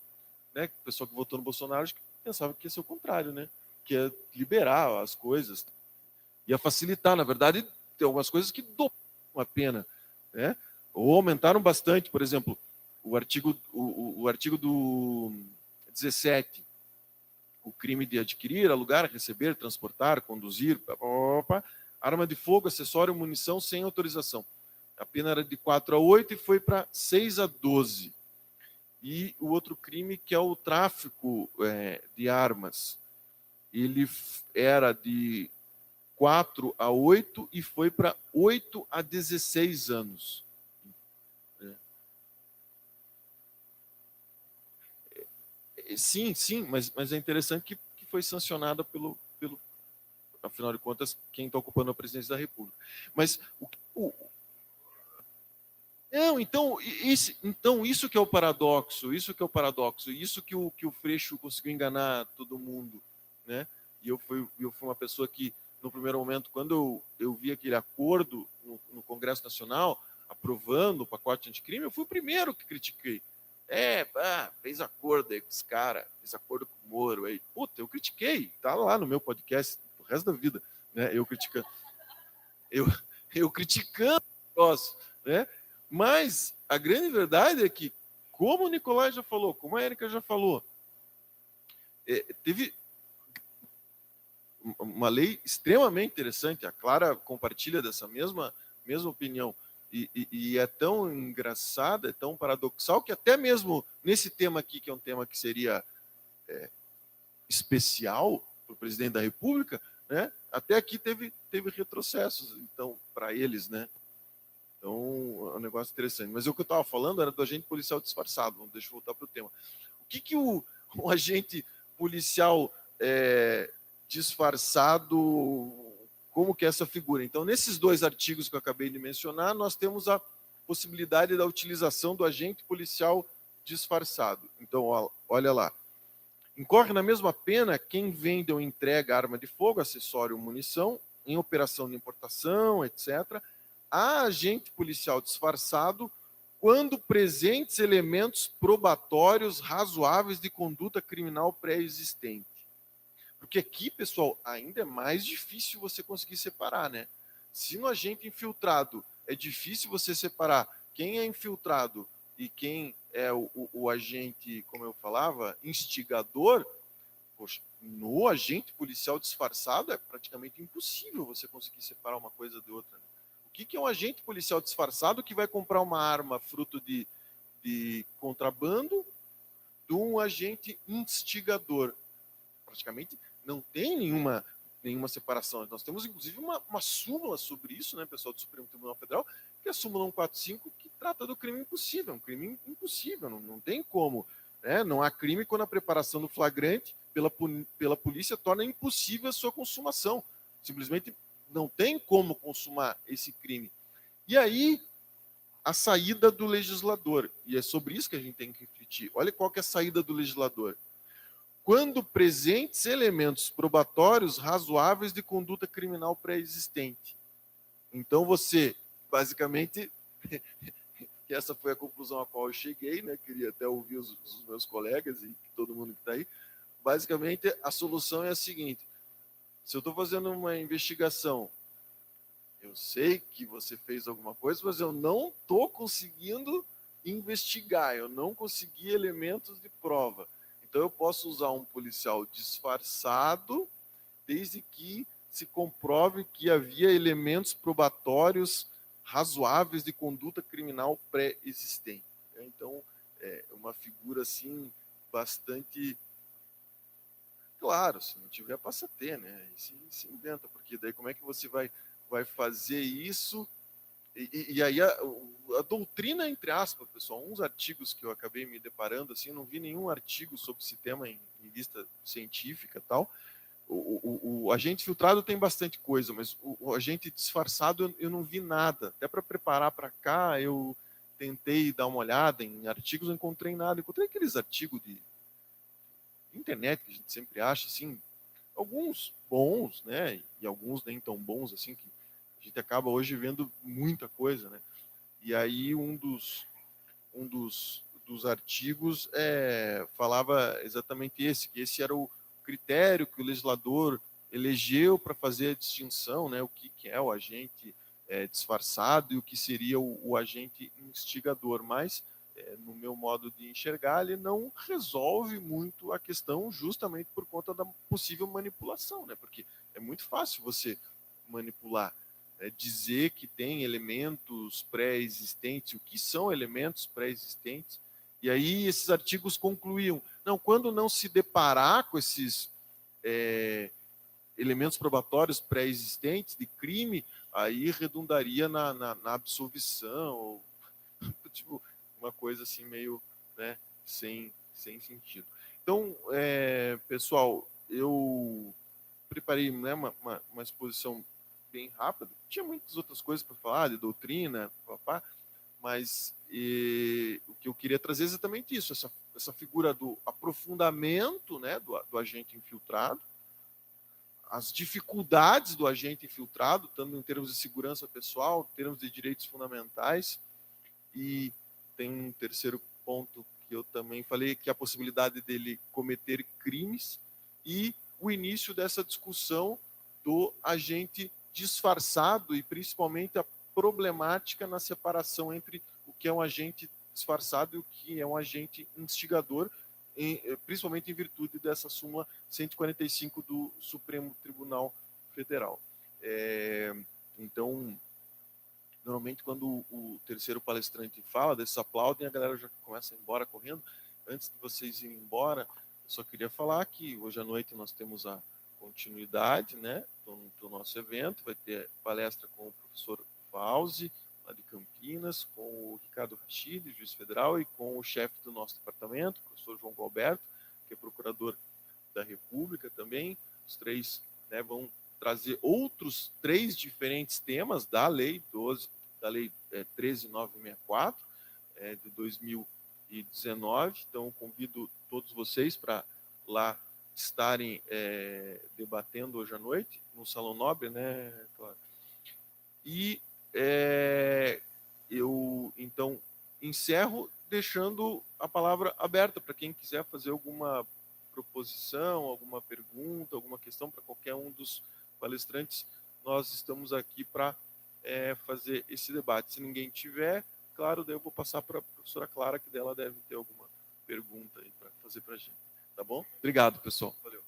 né, o pessoal que votou no Bolsonaro acho que pensava que ia ser o contrário, né? Que ia liberar as coisas, ia facilitar. Na verdade, tem algumas coisas que dobram a pena, né? Ou aumentaram bastante. Por exemplo, o artigo do 17, o crime de adquirir, alugar, receber, transportar, conduzir, arma de fogo, acessório, munição sem autorização. A pena era de 4 a 8 e foi para 6 a 12. E o outro crime, que é o tráfico de armas, ele era de 4 a 8 e foi para 8 a 16 anos. Sim, mas é interessante que foi sancionada pelo, afinal de contas, quem está ocupando a presidência da República. Mas não, então isso que é o paradoxo, isso que o Freixo conseguiu enganar todo mundo, né? E eu fui uma pessoa que, no primeiro momento, quando eu vi aquele acordo no Congresso Nacional, aprovando o pacote anticrime, eu fui o primeiro que critiquei. Fez acordo aí com esse cara, fez acordo com o Moro aí. Puta, eu critiquei, tá lá no meu podcast, o resto da vida, né? Eu criticando o troço, né? Mas a grande verdade é que, como o Nicolai já falou, como a Érica já falou, teve uma lei extremamente interessante, a Clara compartilha dessa mesma opinião, e é tão engraçada, é tão paradoxal, que até mesmo nesse tema aqui, que é um tema que seria especial para o presidente da República, né, até aqui teve retrocessos, então, para eles, né? Então, é um negócio interessante. Mas o que eu estava falando era do agente policial disfarçado. Deixa eu voltar para o tema. O que o agente policial disfarçado, como que é essa figura? Então, nesses dois artigos que eu acabei de mencionar, nós temos a possibilidade da utilização do agente policial disfarçado. Então, olha lá. Incorre na mesma pena quem vende ou entrega arma de fogo, acessório ou munição, em operação de importação, etc., a agente policial disfarçado quando presentes elementos probatórios razoáveis de conduta criminal pré-existente. Porque aqui, pessoal, ainda é mais difícil você conseguir separar, né? Se no agente infiltrado é difícil você separar quem é infiltrado e quem é o agente, como eu falava, instigador, poxa, no agente policial disfarçado é praticamente impossível você conseguir separar uma coisa de outra, né? O que é um agente policial disfarçado que vai comprar uma arma fruto de contrabando de um agente instigador? Praticamente não tem nenhuma separação. Nós temos, inclusive, uma súmula sobre isso, né, pessoal do Supremo Tribunal Federal, que é a súmula 145, que trata do crime impossível. É um crime impossível, não tem como né? Não há crime quando a preparação do flagrante pela polícia torna impossível a sua consumação. Simplesmente não tem como consumar esse crime. E aí, a saída do legislador. E é sobre isso que a gente tem que refletir. Olha qual que é a saída do legislador. Quando presentes elementos probatórios razoáveis de conduta criminal pré-existente. Então, você, basicamente, que essa foi a conclusão a qual eu cheguei, né? Queria até ouvir os meus colegas e todo mundo que está aí. Basicamente, a solução é a seguinte: se eu estou fazendo uma investigação, eu sei que você fez alguma coisa, mas eu não estou conseguindo investigar, eu não consegui elementos de prova. Então, eu posso usar um policial disfarçado, desde que se comprove que havia elementos probatórios razoáveis de conduta criminal pré-existente. Então, é uma figura assim bastante claro, se não tiver, passa a ter, né? E se inventa, porque daí como é que você vai fazer isso? E aí a doutrina, entre aspas, pessoal, uns artigos que eu acabei me deparando, assim, eu não vi nenhum artigo sobre esse tema em revista científica e tal. O agente filtrado tem bastante coisa, mas o agente disfarçado eu não vi nada. Até para preparar para cá, eu tentei dar uma olhada em artigos, não encontrei nada. Encontrei aqueles artigos de internet que a gente sempre acha, assim, alguns bons, né, e alguns nem tão bons, assim, que a gente acaba hoje vendo muita coisa, né. E aí dos artigos falava exatamente que esse era o critério que o legislador elegeu para fazer a distinção, né, o que é o agente disfarçado e o que seria o agente instigador, mas no meu modo de enxergar, ele não resolve muito a questão justamente por conta da possível manipulação, né? Porque é muito fácil você manipular, dizer que tem elementos pré-existentes, o que são elementos pré-existentes, e aí esses artigos concluíam, não, quando não se deparar com esses elementos probatórios pré-existentes de crime, aí redundaria na absolvição, ou, tipo, uma coisa assim meio, né, sem sentido. Então, pessoal, eu preparei, né, uma exposição bem rápida. Tinha muitas outras coisas para falar, de doutrina, papá, mas o que eu queria trazer é exatamente isso, essa figura do aprofundamento, né, do agente infiltrado, as dificuldades do agente infiltrado, tanto em termos de segurança pessoal, em termos de direitos fundamentais, e tem um terceiro ponto que eu também falei, que é a possibilidade dele cometer crimes, e o início dessa discussão do agente disfarçado e principalmente a problemática na separação entre o que é um agente disfarçado e o que é um agente instigador, principalmente em virtude dessa súmula 145 do Supremo Tribunal Federal. Então, normalmente quando o terceiro palestrante fala, desses aplaudem, a galera já começa a ir embora correndo. Antes de vocês irem embora, eu só queria falar que hoje à noite nós temos a continuidade, né, do nosso evento. Vai ter palestra com o professor Fauzi, lá de Campinas, com o Ricardo Rachid, juiz federal, e com o chefe do nosso departamento, o professor João Galberto, que é procurador da República também. Os três, né, vão trazer outros 3 diferentes temas da Lei 13.964, de 2019. Então, convido todos vocês para lá estarem debatendo hoje à noite, no Salão Nobre, né, claro. E eu, então, encerro deixando a palavra aberta para quem quiser fazer alguma proposição, alguma pergunta, alguma questão para qualquer um dos palestrantes. Nós estamos aqui para fazer esse debate. Se ninguém tiver, claro, daí eu vou passar para a professora Clara, que dela deve ter alguma pergunta aí para fazer para a gente. Tá bom? Obrigado, pessoal. Valeu.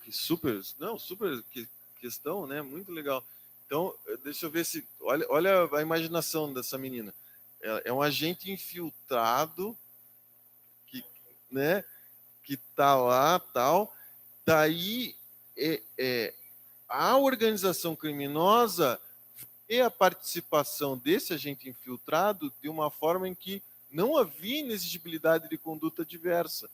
que super questão, né? Muito legal. Então, deixa eu ver se... Olha a imaginação dessa menina. É um agente infiltrado que, né, que tá lá, tal. Daí, a organização criminosa vê a participação desse agente infiltrado de uma forma em que não havia inexigibilidade de conduta diversa.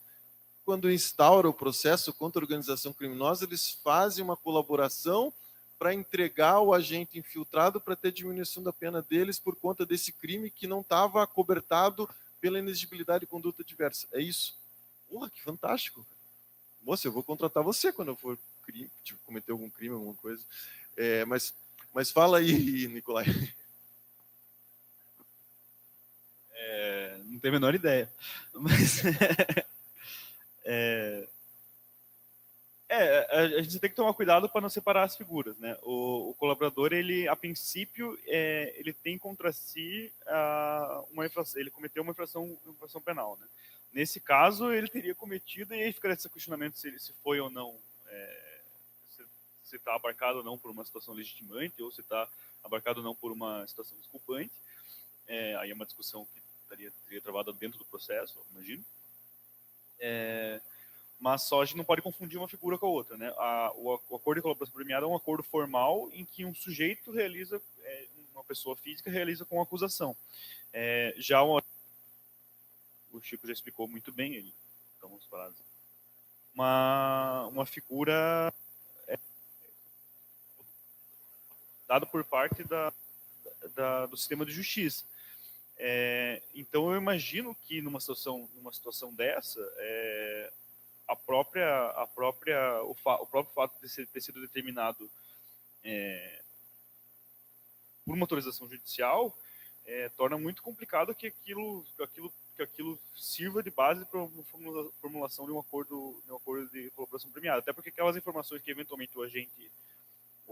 Quando instaura o processo contra a organização criminosa, eles fazem uma colaboração para entregar o agente infiltrado para ter diminuição da pena deles por conta desse crime que não estava acobertado pela inexigibilidade de conduta diversa. É isso. Porra, que fantástico. Moça, eu vou contratar você quando eu for cometer algum crime, alguma coisa. Mas fala aí, Nicolai. Não tenho a menor ideia. Mas a gente tem que tomar cuidado para não separar as figuras, né? O colaborador, ele, a princípio, ele tem contra si uma infração, ele cometeu uma infração penal, né? Nesse caso, ele teria cometido, e aí fica esse questionamento se foi ou não, se está abarcado ou não por uma situação legitimante, ou se está abarcado ou não por uma situação desculpante. Aí é uma discussão que teria travada dentro do processo, eu imagino. Mas só a gente não pode confundir uma figura com a outra, né? O acordo de colaboração premiada é um acordo formal em que um sujeito realiza, uma pessoa física realiza com acusação. Já o Chico já explicou muito bem, ele estamos parados. Uma figura dada por parte do sistema de justiça. Então eu imagino que numa situação dessa, o próprio fato de ter sido determinado por uma autorização judicial torna muito complicado que aquilo sirva de base para uma formulação de um acordo de colaboração premiada, até porque aquelas informações que eventualmente o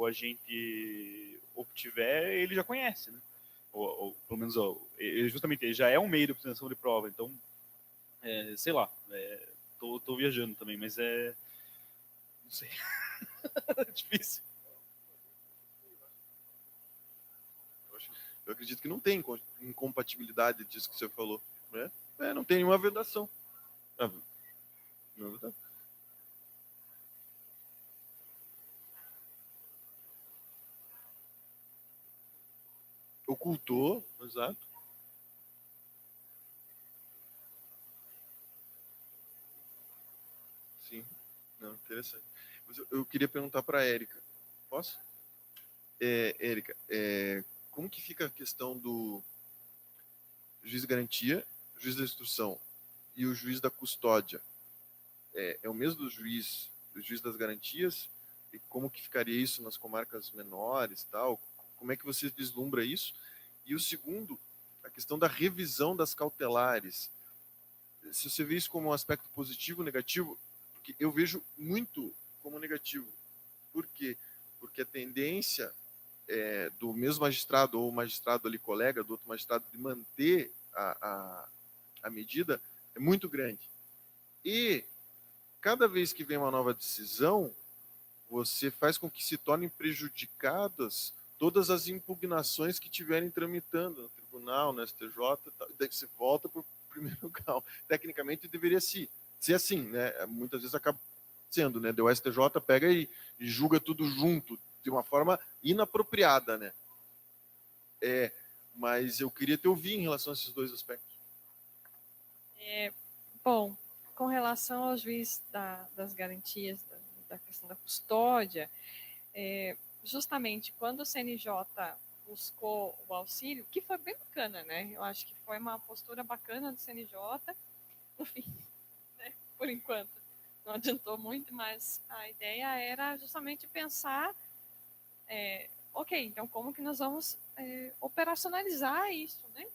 agente obtiver, ele já conhece, né? Ou pelo menos ele já é um meio de obtenção de prova, então sei lá, tô viajando também, mas não sei. É difícil. Eu acredito que não tem incompatibilidade disso que você falou, né? Não tem nenhuma vedação. Não é verdade? Ocultou, exato. Sim, não, interessante. Mas eu queria perguntar para a Érica. Posso? Érica, como que fica a questão do juiz de garantia, juiz da instrução e o juiz da custódia? É o mesmo do juiz das garantias? E como que ficaria isso nas comarcas menores, tal? Como é que você vislumbra isso? E o segundo, a questão da revisão das cautelares. Se você vê isso como um aspecto positivo ou negativo, porque eu vejo muito como negativo. Por quê? Porque a tendência do mesmo magistrado ou o magistrado ali colega do outro magistrado de manter a medida é muito grande. E cada vez que vem uma nova decisão, você faz com que se tornem prejudicadas todas as impugnações que tiverem tramitando no tribunal, no STJ, daí você volta para o primeiro grau. Tecnicamente deveria ser assim, né? Muitas vezes acaba sendo, né? O STJ pega e julga tudo junto, de uma forma inapropriada, né? Mas eu queria te ouvir em relação a esses dois aspectos. Bom, com relação ao juiz das garantias, da questão da custódia, justamente quando o CNJ buscou o auxílio, que foi bem bacana, né? Eu acho que foi uma postura bacana do CNJ, no fim, né? Por enquanto. Não adiantou muito, mas a ideia era justamente pensar, ok, então como que nós vamos operacionalizar isso, né?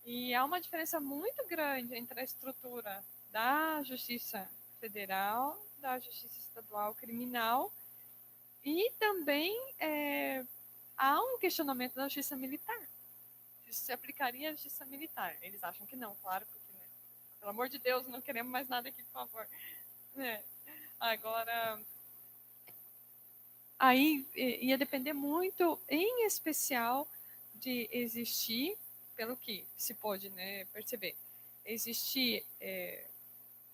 E há uma diferença muito grande entre a estrutura da Justiça Federal, da Justiça Estadual Criminal, e também há um questionamento da Justiça Militar. Isso se aplicaria à Justiça Militar. Eles acham que não, claro, porque, né, pelo amor de Deus, não queremos mais nada aqui, por favor. Agora, Aí ia depender muito, em especial, de existir, pelo que se pode, né, perceber, existir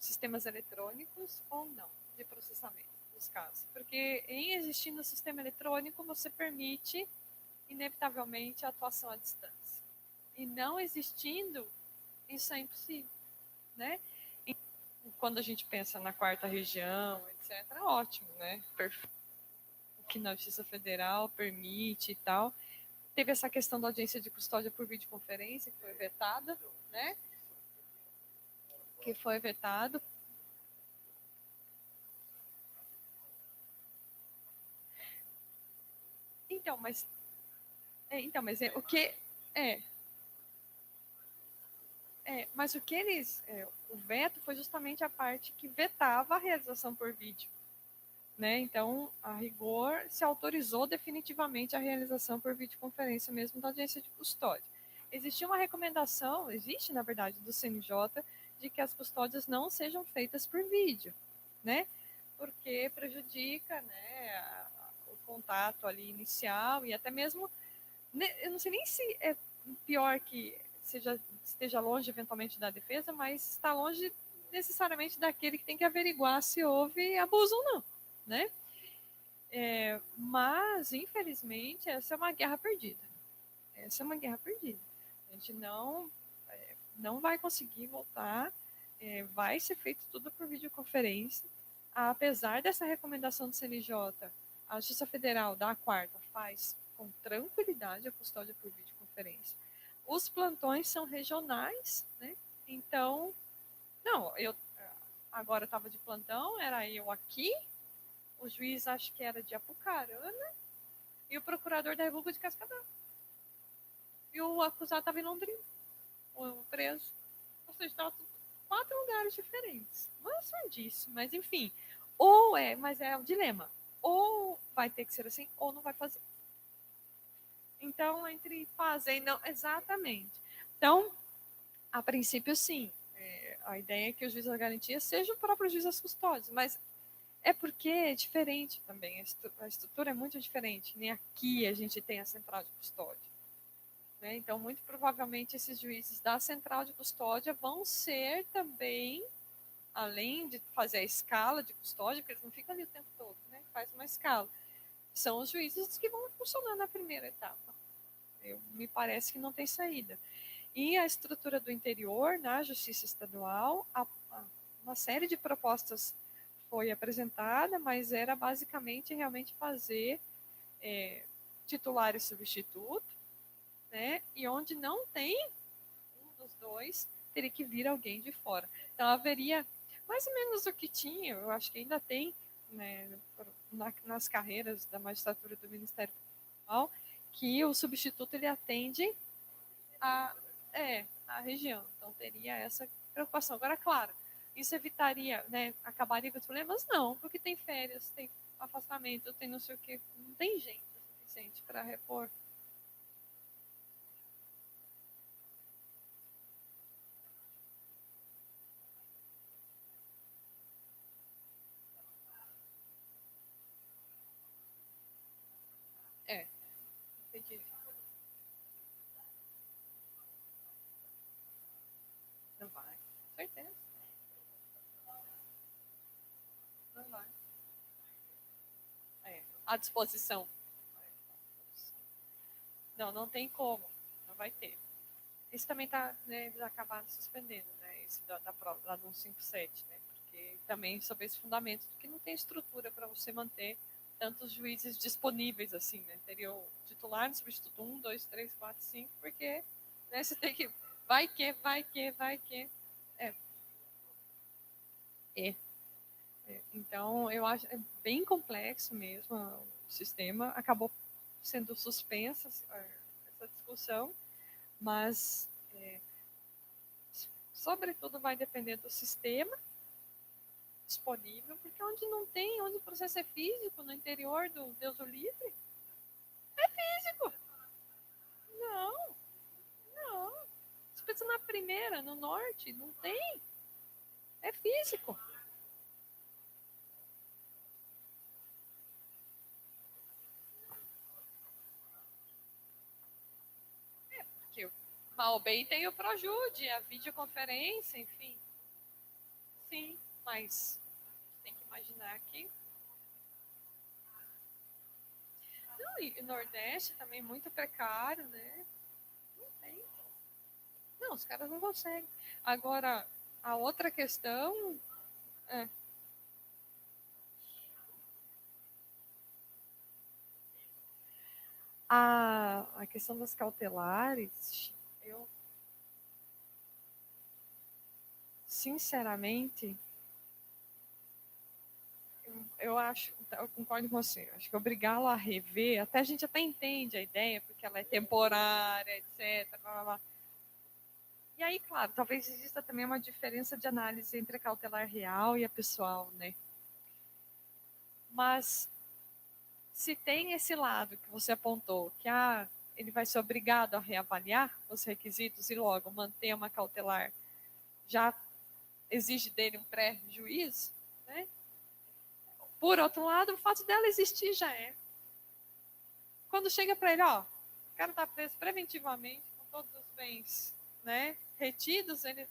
sistemas eletrônicos ou não de processamento dos casos. Porque em existindo o sistema eletrônico, você permite, inevitavelmente, a atuação à distância. E não existindo, isso é impossível, né? E quando a gente pensa na quarta região, etc., ótimo, né? Perfeito. O que na Justiça Federal permite e tal. Teve essa questão da audiência de custódia por videoconferência, que foi vetada, né? Que foi vetado. Então, mas o que mas o que eles o veto foi justamente a parte que vetava a realização por vídeo, né? Então, a rigor se autorizou definitivamente a realização por videoconferência mesmo da audiência de custódia. Existia uma recomendação, existe na verdade do CNJ, de que as custódias não sejam feitas por vídeo, né? Porque prejudica, né, o contato ali inicial e até mesmo, eu não sei nem se é pior que esteja longe eventualmente da defesa, mas está longe necessariamente daquele que tem que averiguar se houve abuso ou não, né? Mas, infelizmente, essa é uma guerra perdida. Essa é uma guerra perdida. A gente não vai conseguir voltar, vai ser feito tudo por videoconferência. Apesar dessa recomendação do CNJ, a Justiça Federal da quarta faz com tranquilidade a custódia por videoconferência. Os plantões são regionais, né? Então, não, eu agora estava de plantão, era eu aqui, o juiz acho que era de Apucarana e o procurador da República de Cascavel. E o acusado estava em Londrina, o preso. Ou seja, estava 4 lugares diferentes. Não só disso, mas enfim. Mas é o dilema. Ou vai ter que ser assim, ou não vai fazer. Então, entre fazer e não. Exatamente. Então, a princípio, sim. A ideia é que o juiz da garantia seja o próprio juiz das custódias, mas é porque é diferente também. A estrutura é muito diferente. Nem aqui a gente tem a central de custódia. Né? Então, muito provavelmente, esses juízes da central de custódia vão ser também, além de fazer a escala de custódia, porque eles não ficam ali o tempo todo, né? Faz uma escala. São os juízes que vão funcionar na primeira etapa. Me parece que não tem saída. E a estrutura do interior, na Justiça Estadual, uma série de propostas foi apresentada, mas era basicamente realmente fazer titular e substituto, né? E onde não tem um dos dois, teria que vir alguém de fora. Então haveria mais ou menos o que tinha, eu acho que ainda tem, né, nas carreiras da magistratura do Ministério Público, que o substituto ele atende a região. Então teria essa preocupação. Agora, claro, isso evitaria, né, acabaria com os problemas? Não, porque tem férias, tem afastamento, tem não sei o que, não tem gente suficiente para repor. Entendi. Não vai, com certeza. Não vai. À disposição. Não tem como. Não vai ter. Isso também está, né, eles acabaram suspendendo, né, esse da prova, lá do 157, né, porque também sob esse fundamento de que não tem estrutura para você manter tantos juízes disponíveis assim, né, teria o titular, substituto 1, 2, 3, 4, 5, porque, né, você tem que, vai que, é. É. Então, eu acho bem complexo mesmo o sistema, acabou sendo suspensa essa discussão, mas sobretudo vai depender do sistema disponível, porque onde não tem, onde o processo é físico, no interior do Deus o livre, é físico. Não, não. Você pensa na primeira, no norte, não tem. É físico. Mas o bem tem o Projude, a videoconferência, enfim. Sim, mas tem que imaginar que... Não, e o Nordeste também muito precário, né? Não tem. Não, os caras não conseguem. Agora, a outra questão... É. A questão das cautelares, eu sinceramente, eu acho, eu concordo com você, acho que obrigá-lo a rever, até a gente até entende a ideia, porque ela é temporária, etc. Blá, blá, blá. E aí, claro, talvez exista também uma diferença de análise entre a cautelar real e a pessoal, né? Mas se tem esse lado que você apontou, que ele vai ser obrigado a reavaliar os requisitos e logo manter uma cautelar, já exige dele um pré-juízo, né? Por outro lado, o fato dela existir já é. Quando chega para ele, ó, o cara está preso preventivamente com todos os bens, né, retidos, ele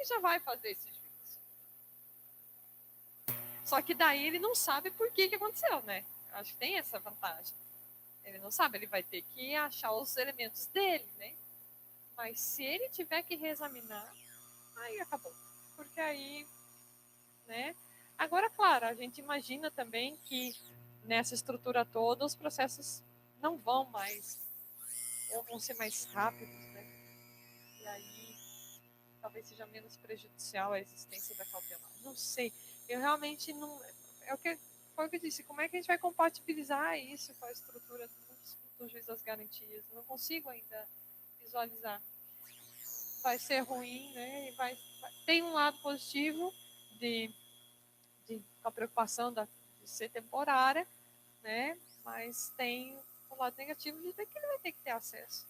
já vai fazer esse juízo. Só que daí ele não sabe por que aconteceu, né? Acho que tem essa vantagem. Ele não sabe, ele vai ter que achar os elementos dele, né? Mas se ele tiver que reexaminar, aí acabou. Porque aí, né? Agora, claro, a gente imagina também que nessa estrutura toda os processos não vão mais, ou vão ser mais rápidos, né? E aí talvez seja menos prejudicial a existência da cautelar. Não sei. Eu realmente não. É o que foi o que eu disse. Como é que a gente vai compatibilizar isso com a estrutura do juiz das garantias? Não consigo ainda visualizar. Vai ser ruim, né? Tem um lado positivo de a preocupação de ser temporária, né? Mas tem o lado negativo de que ele vai ter que ter acesso.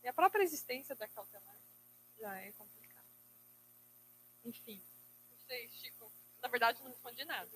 E a própria existência da cautelar já é complicada. Enfim, não sei, Chico. Na verdade, não respondi nada.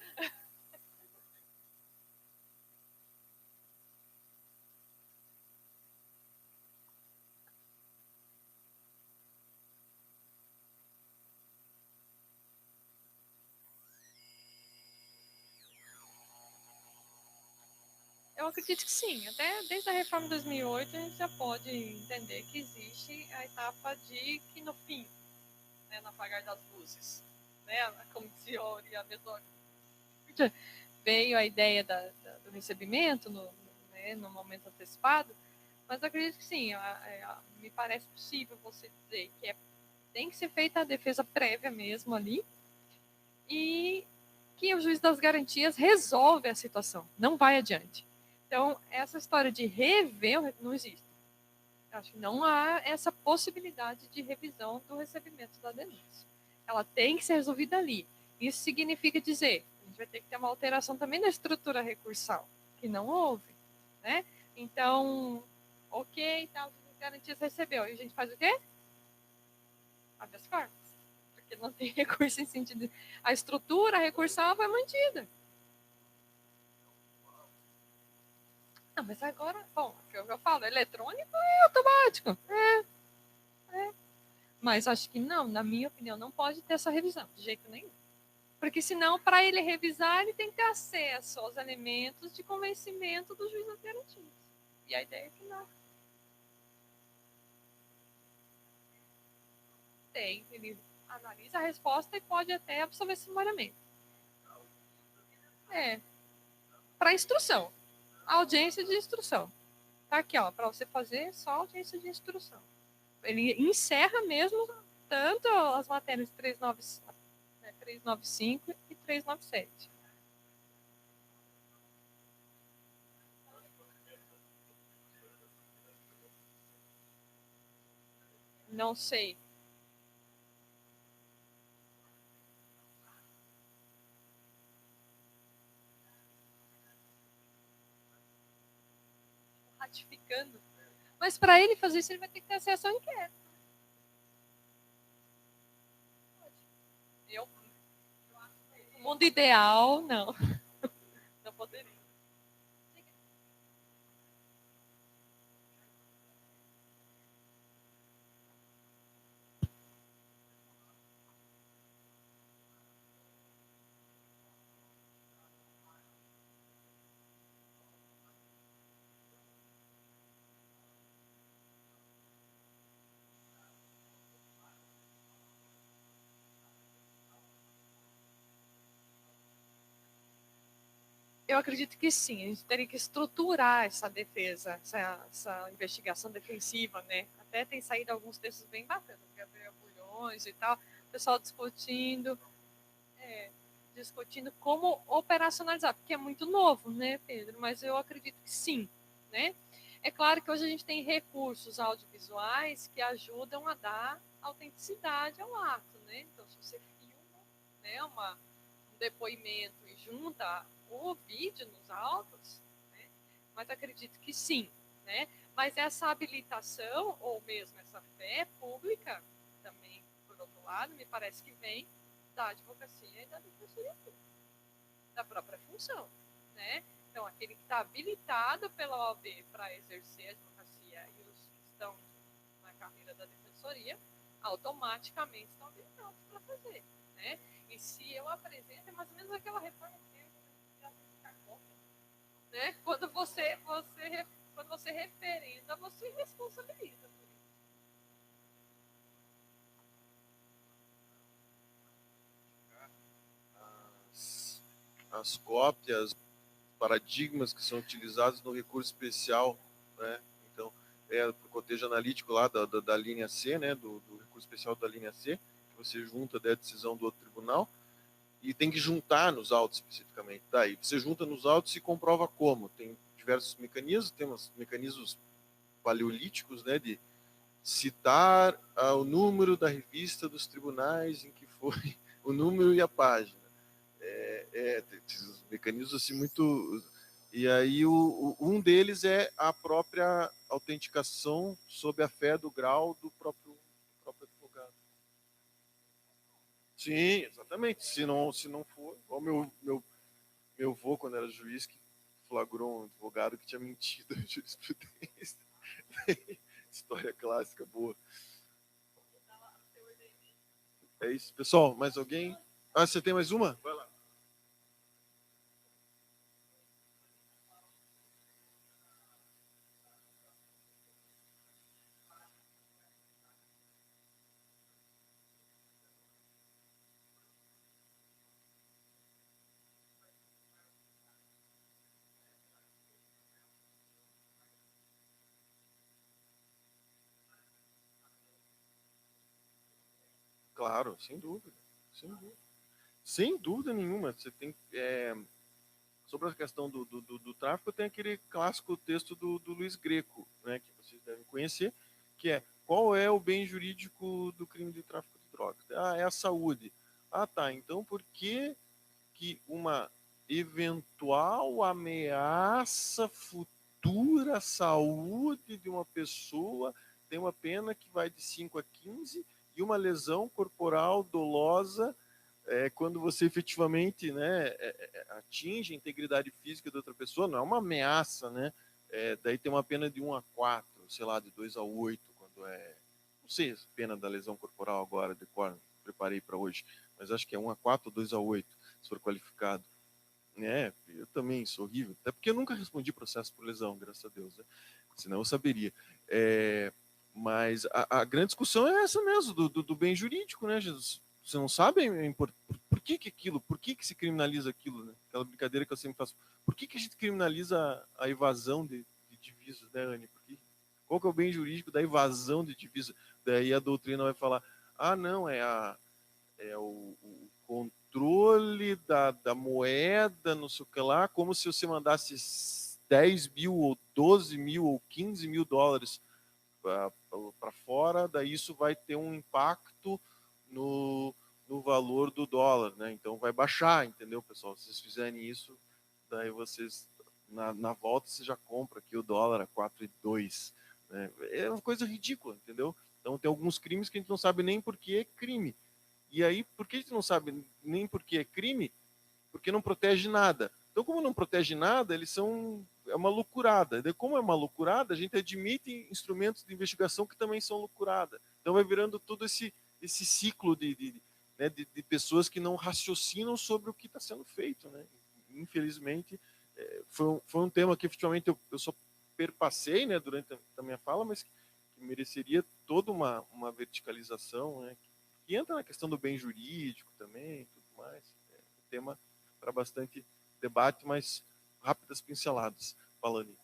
Eu acredito que sim. Até desde a reforma de 2008 a gente já pode entender que existe a etapa de que no fim, né, no apagar das luzes, né, a condiciona e a mesma veio a ideia do recebimento no momento antecipado, mas eu acredito que sim. Me parece possível você dizer que tem que ser feita a defesa prévia mesmo ali e que o juiz das garantias resolve a situação, não vai adiante. Então, essa história de rever não existe. Acho que não há essa possibilidade de revisão do recebimento da denúncia. Ela tem que ser resolvida ali. Isso significa dizer, a gente vai ter que ter uma alteração também na estrutura recursal, que não houve, né? Então, ok, tal, garantias recebeu. E a gente faz o quê? Habeas corpus. Porque não tem recurso em sentido... A estrutura recursal foi mantida. Não, mas agora, bom, o que eu falo, eletrônico é automático. Mas acho que não, na minha opinião, não pode ter essa revisão, de jeito nenhum. Porque senão, para ele revisar, ele tem que ter acesso aos elementos de convencimento do juiz das garantias. E a ideia é que não. Tem, ele analisa a resposta e pode até absolver sumariamente. Para instrução. Audiência de instrução. Tá aqui, ó, para você fazer só audiência de instrução. Ele encerra mesmo tanto as matérias 395 e 397. Não sei. Ratificando. Mas para ele fazer isso, ele vai ter que ter acesso ao inquérito. No mundo ideal, não. Não poderia. Eu acredito que sim, a gente teria que estruturar essa defesa, essa investigação defensiva, né? Até tem saído alguns textos bem bacanas, Gabriel Bulhões e tal, o pessoal discutindo como operacionalizar, porque é muito novo, né, Pedro? Mas eu acredito que sim, né? É claro que hoje a gente tem recursos audiovisuais que ajudam a dar autenticidade ao ato, né? Então, se você filma, né, um depoimento e junta o vídeo nos autos, né? Mas acredito que sim, né? Mas essa habilitação, ou mesmo essa fé pública, também, por outro lado, me parece que vem da advocacia e da defensoria pública, da própria função, né? Então, aquele que está habilitado pela OAB para exercer a advocacia e os que estão na carreira da defensoria, automaticamente estão habilitados para fazer, né? E se eu apresento, é mais ou menos aquela reforma que eu já sei ficar contra, né? Quando você referenda, você responsabiliza. As cópias, paradigmas que são utilizados no recurso especial, né? Então, o cotejo analítico lá da linha C, né? Do recurso especial da linha C, que você junta da decisão do outro tribunal, e tem que juntar nos autos especificamente. Tá? E você junta nos autos e comprova como. Tem diversos mecanismos, temos mecanismos paleolíticos, né? De citar o número da revista dos tribunais em que foi o número e a página. Os mecanismos assim muito. E aí um deles é a própria autenticação sob a fé do grau do próprio advogado. Sim, exatamente. Se não for, igual meu avô, quando era juiz, que flagrou um advogado que tinha mentido em jurisprudência. História clássica boa. É isso. Pessoal, mais alguém? Ah, você tem mais uma? Vai lá. Claro, sem dúvida. Sem dúvida. Sem dúvida nenhuma. Você tem. Sobre a questão do tráfico, tem aquele clássico texto do Luiz Greco, né, que vocês devem conhecer, que é: qual é o bem jurídico do crime de tráfico de drogas? Ah, é a saúde. Ah, tá. Então, por que uma eventual ameaça futura à saúde de uma pessoa tem uma pena que vai de 5 a 15 e uma lesão corporal dolosa quando você efetivamente, né, atinge a integridade física da outra pessoa, não é uma ameaça, né? Daí tem uma pena de 1 a 4, sei lá, de 2 a 8, quando não sei a pena da lesão corporal agora, de cor, preparei para hoje, mas acho que é 1 a 4 ou 2 a 8, se for qualificado. Eu também sou horrível, até porque eu nunca respondi processo por lesão, graças a Deus, né? Senão eu saberia. Mas a grande discussão é essa mesmo, do bem jurídico, né, Jesus? Você não sabe por que aquilo, por que se criminaliza aquilo, né? Aquela brincadeira que eu sempre faço. Por que a gente criminaliza a evasão de divisas, né, Anne? Qual que é o bem jurídico da evasão de divisa? Daí a doutrina vai falar: ah, não, o controle da moeda, não sei o que lá, como se você mandasse 10 mil, ou 12 mil, ou 15 mil dólares para fora, daí isso vai ter um impacto no valor do dólar, né? Então vai baixar, entendeu, pessoal? Se vocês fizerem isso, daí vocês, na volta, você já compra aqui o dólar a 4,2, né? É uma coisa ridícula, entendeu? Então tem alguns crimes que a gente não sabe nem por que é crime. E aí, por que a gente não sabe nem por que é crime? Porque não protege nada. Então, como não protege nada, é uma loucurada. E como é uma loucurada, a gente admite instrumentos de investigação que também são loucurada. Então vai virando todo esse ciclo de pessoas que não raciocinam sobre o que está sendo feito, né? Infelizmente, foi um tema que efetivamente eu só perpassei, né, durante a minha fala, mas que mereceria toda uma verticalização, né, que entra na questão do bem jurídico também, tudo mais. Um tema para bastante debate, mas rápidas pinceladas falando